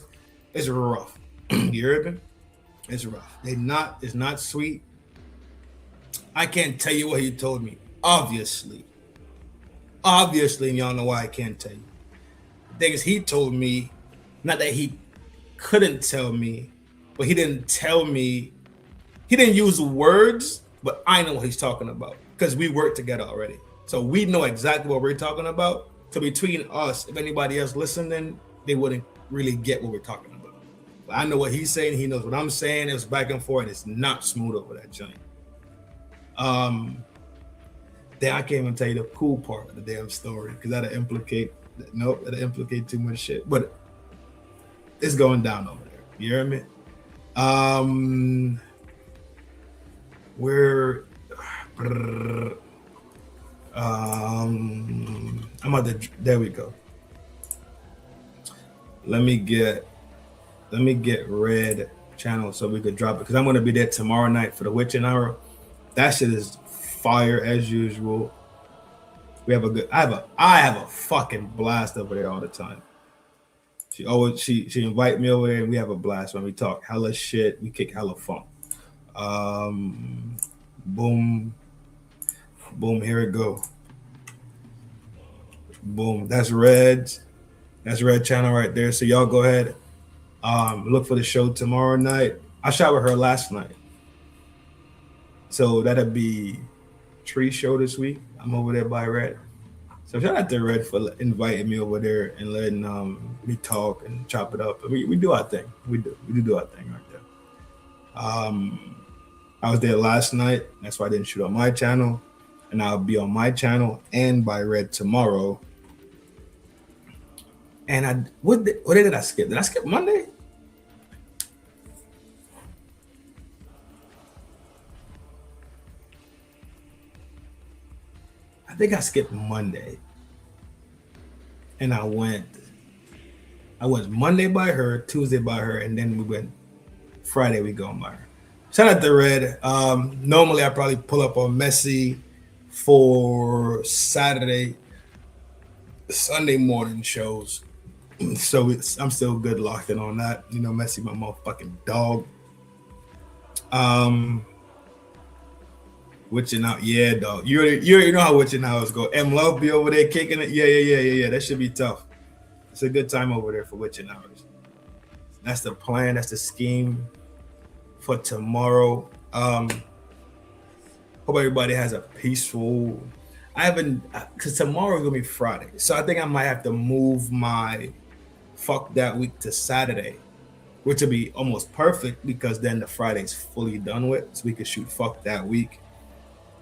rough. You heard me? It's rough. It's not sweet. I can't tell you what he told me. Obviously, and y'all know why I can't tell you. The thing is, he told me, not that he couldn't tell me, but he didn't tell me. He didn't use words, but I know what he's talking about, because we work together already. So we know exactly what we're talking about. So between us, if anybody else listening, they wouldn't really get what we're talking about. But I know what he's saying. He knows what I'm saying. It's back and forth. It's not smooth over that joint. Then I can't even tell you the cool part of the damn story, because that'll implicate too much shit. But it's going down over there. You hear me? I'm there we go. Let me get Red channel so we could drop it, because I'm going to be there tomorrow night for the Witching Hour. That shit is fire as usual. We have I have a fucking blast over there all the time. She invite me over there and we have a blast when we talk hella shit. We kick hella funk. Boom, here it go. Boom, that's Red channel right there. So y'all go ahead, look for the show tomorrow night. I shot with her last night, so that'll be Tree show this week. I'm over there by Red. So shout out to Red for inviting me over there and letting me talk and chop it up. We do our thing. We do our thing right there. I was there last night. That's why I didn't shoot on my channel, and I'll be on my channel and by Red tomorrow. And what day did I skip? Did I skip Monday? I think I skipped Monday. And I went Monday by her, Tuesday by her, and then we went Friday we go by her. Shout out to Red. Normally I probably pull up on Messi for Sunday morning shows. So I'm still good locked in on that. You know, Messi, my motherfucking dog. Witching out, yeah, dog. You already know how Witching Hours go. M Love be over there kicking it. Yeah. That should be tough. It's a good time over there for Witching Hours. That's the plan. That's the scheme for tomorrow. Hope everybody has a peaceful. Because tomorrow is gonna be Friday, so I think I might have to move my fuck that week to Saturday, which will be almost perfect, because then the Friday's fully done with, so we could shoot fuck that week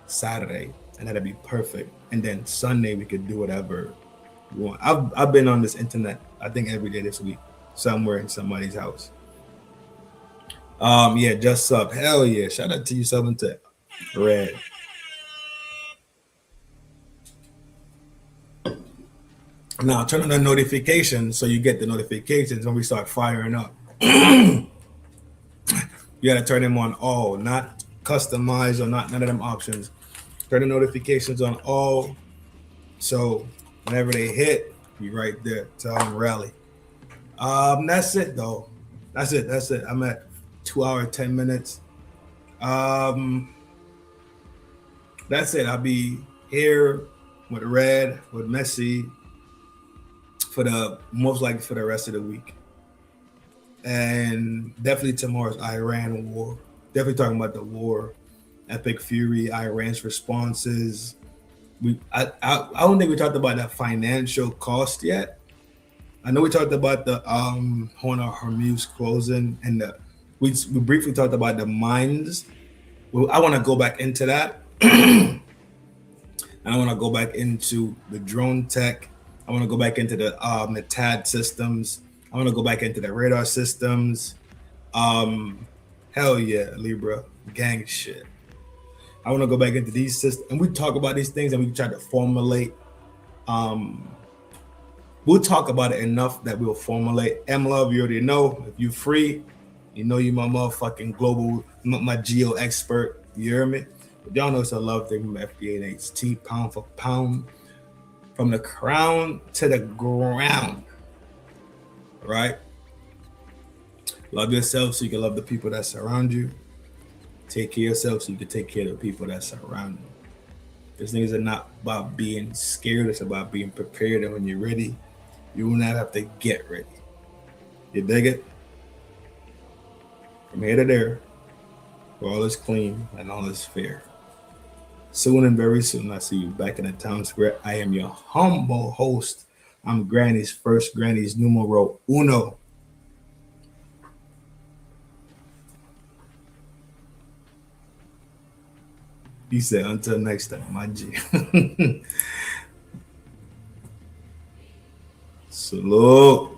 Saturday, and that'd be perfect. And then Sunday we could do whatever we want. I've been on this internet, I think every day this week, somewhere in somebody's house. Yeah, just sub. Hell yeah. Shout out to you, subbing to Red. Now turn on the notifications so you get the notifications when we start firing up. You gotta turn them on all, not customize or not none of them options. Turn the notifications on all, so whenever they hit, you right there. Tell them rally. That's it though. That's it. I'm at 2 hours 10 minutes. that's it. I'll be here with Red, with Messi for the most likely for the rest of the week. And definitely tomorrow's Iran war. Definitely talking about the war, Epic Fury, Iran's responses. I don't think we talked about the financial cost yet. I know we talked about the Horn of Hormuz closing, and we briefly talked about the mines. Well, I want to go back into that. I want to go back into the drone tech. I want to go back into the TAD systems. I want to go back into the radar systems. Hell yeah, Libra, gang shit. I want to go back into these systems, and we talk about these things, and we try to formulate. We'll talk about it enough that we'll formulate. M-Love, you already know. If you're free, you know you my motherfucking global, my geo expert. You hear me? But y'all know it's a love thing from FDA and HT, pound for pound. From the crown to the ground. Right? Love yourself so you can love the people that surround you. Take care of yourself so you can take care of the people that surround you. These things are not about being scared. It's about being prepared. And when you're ready, you will not have to get ready. You dig it? From here to there, where all is clean and all is fair. Soon and very soon, I see you back in the town square. I am your humble host. I'm Granny's first, Granny's numero uno. He said, until next time, my G. Salute.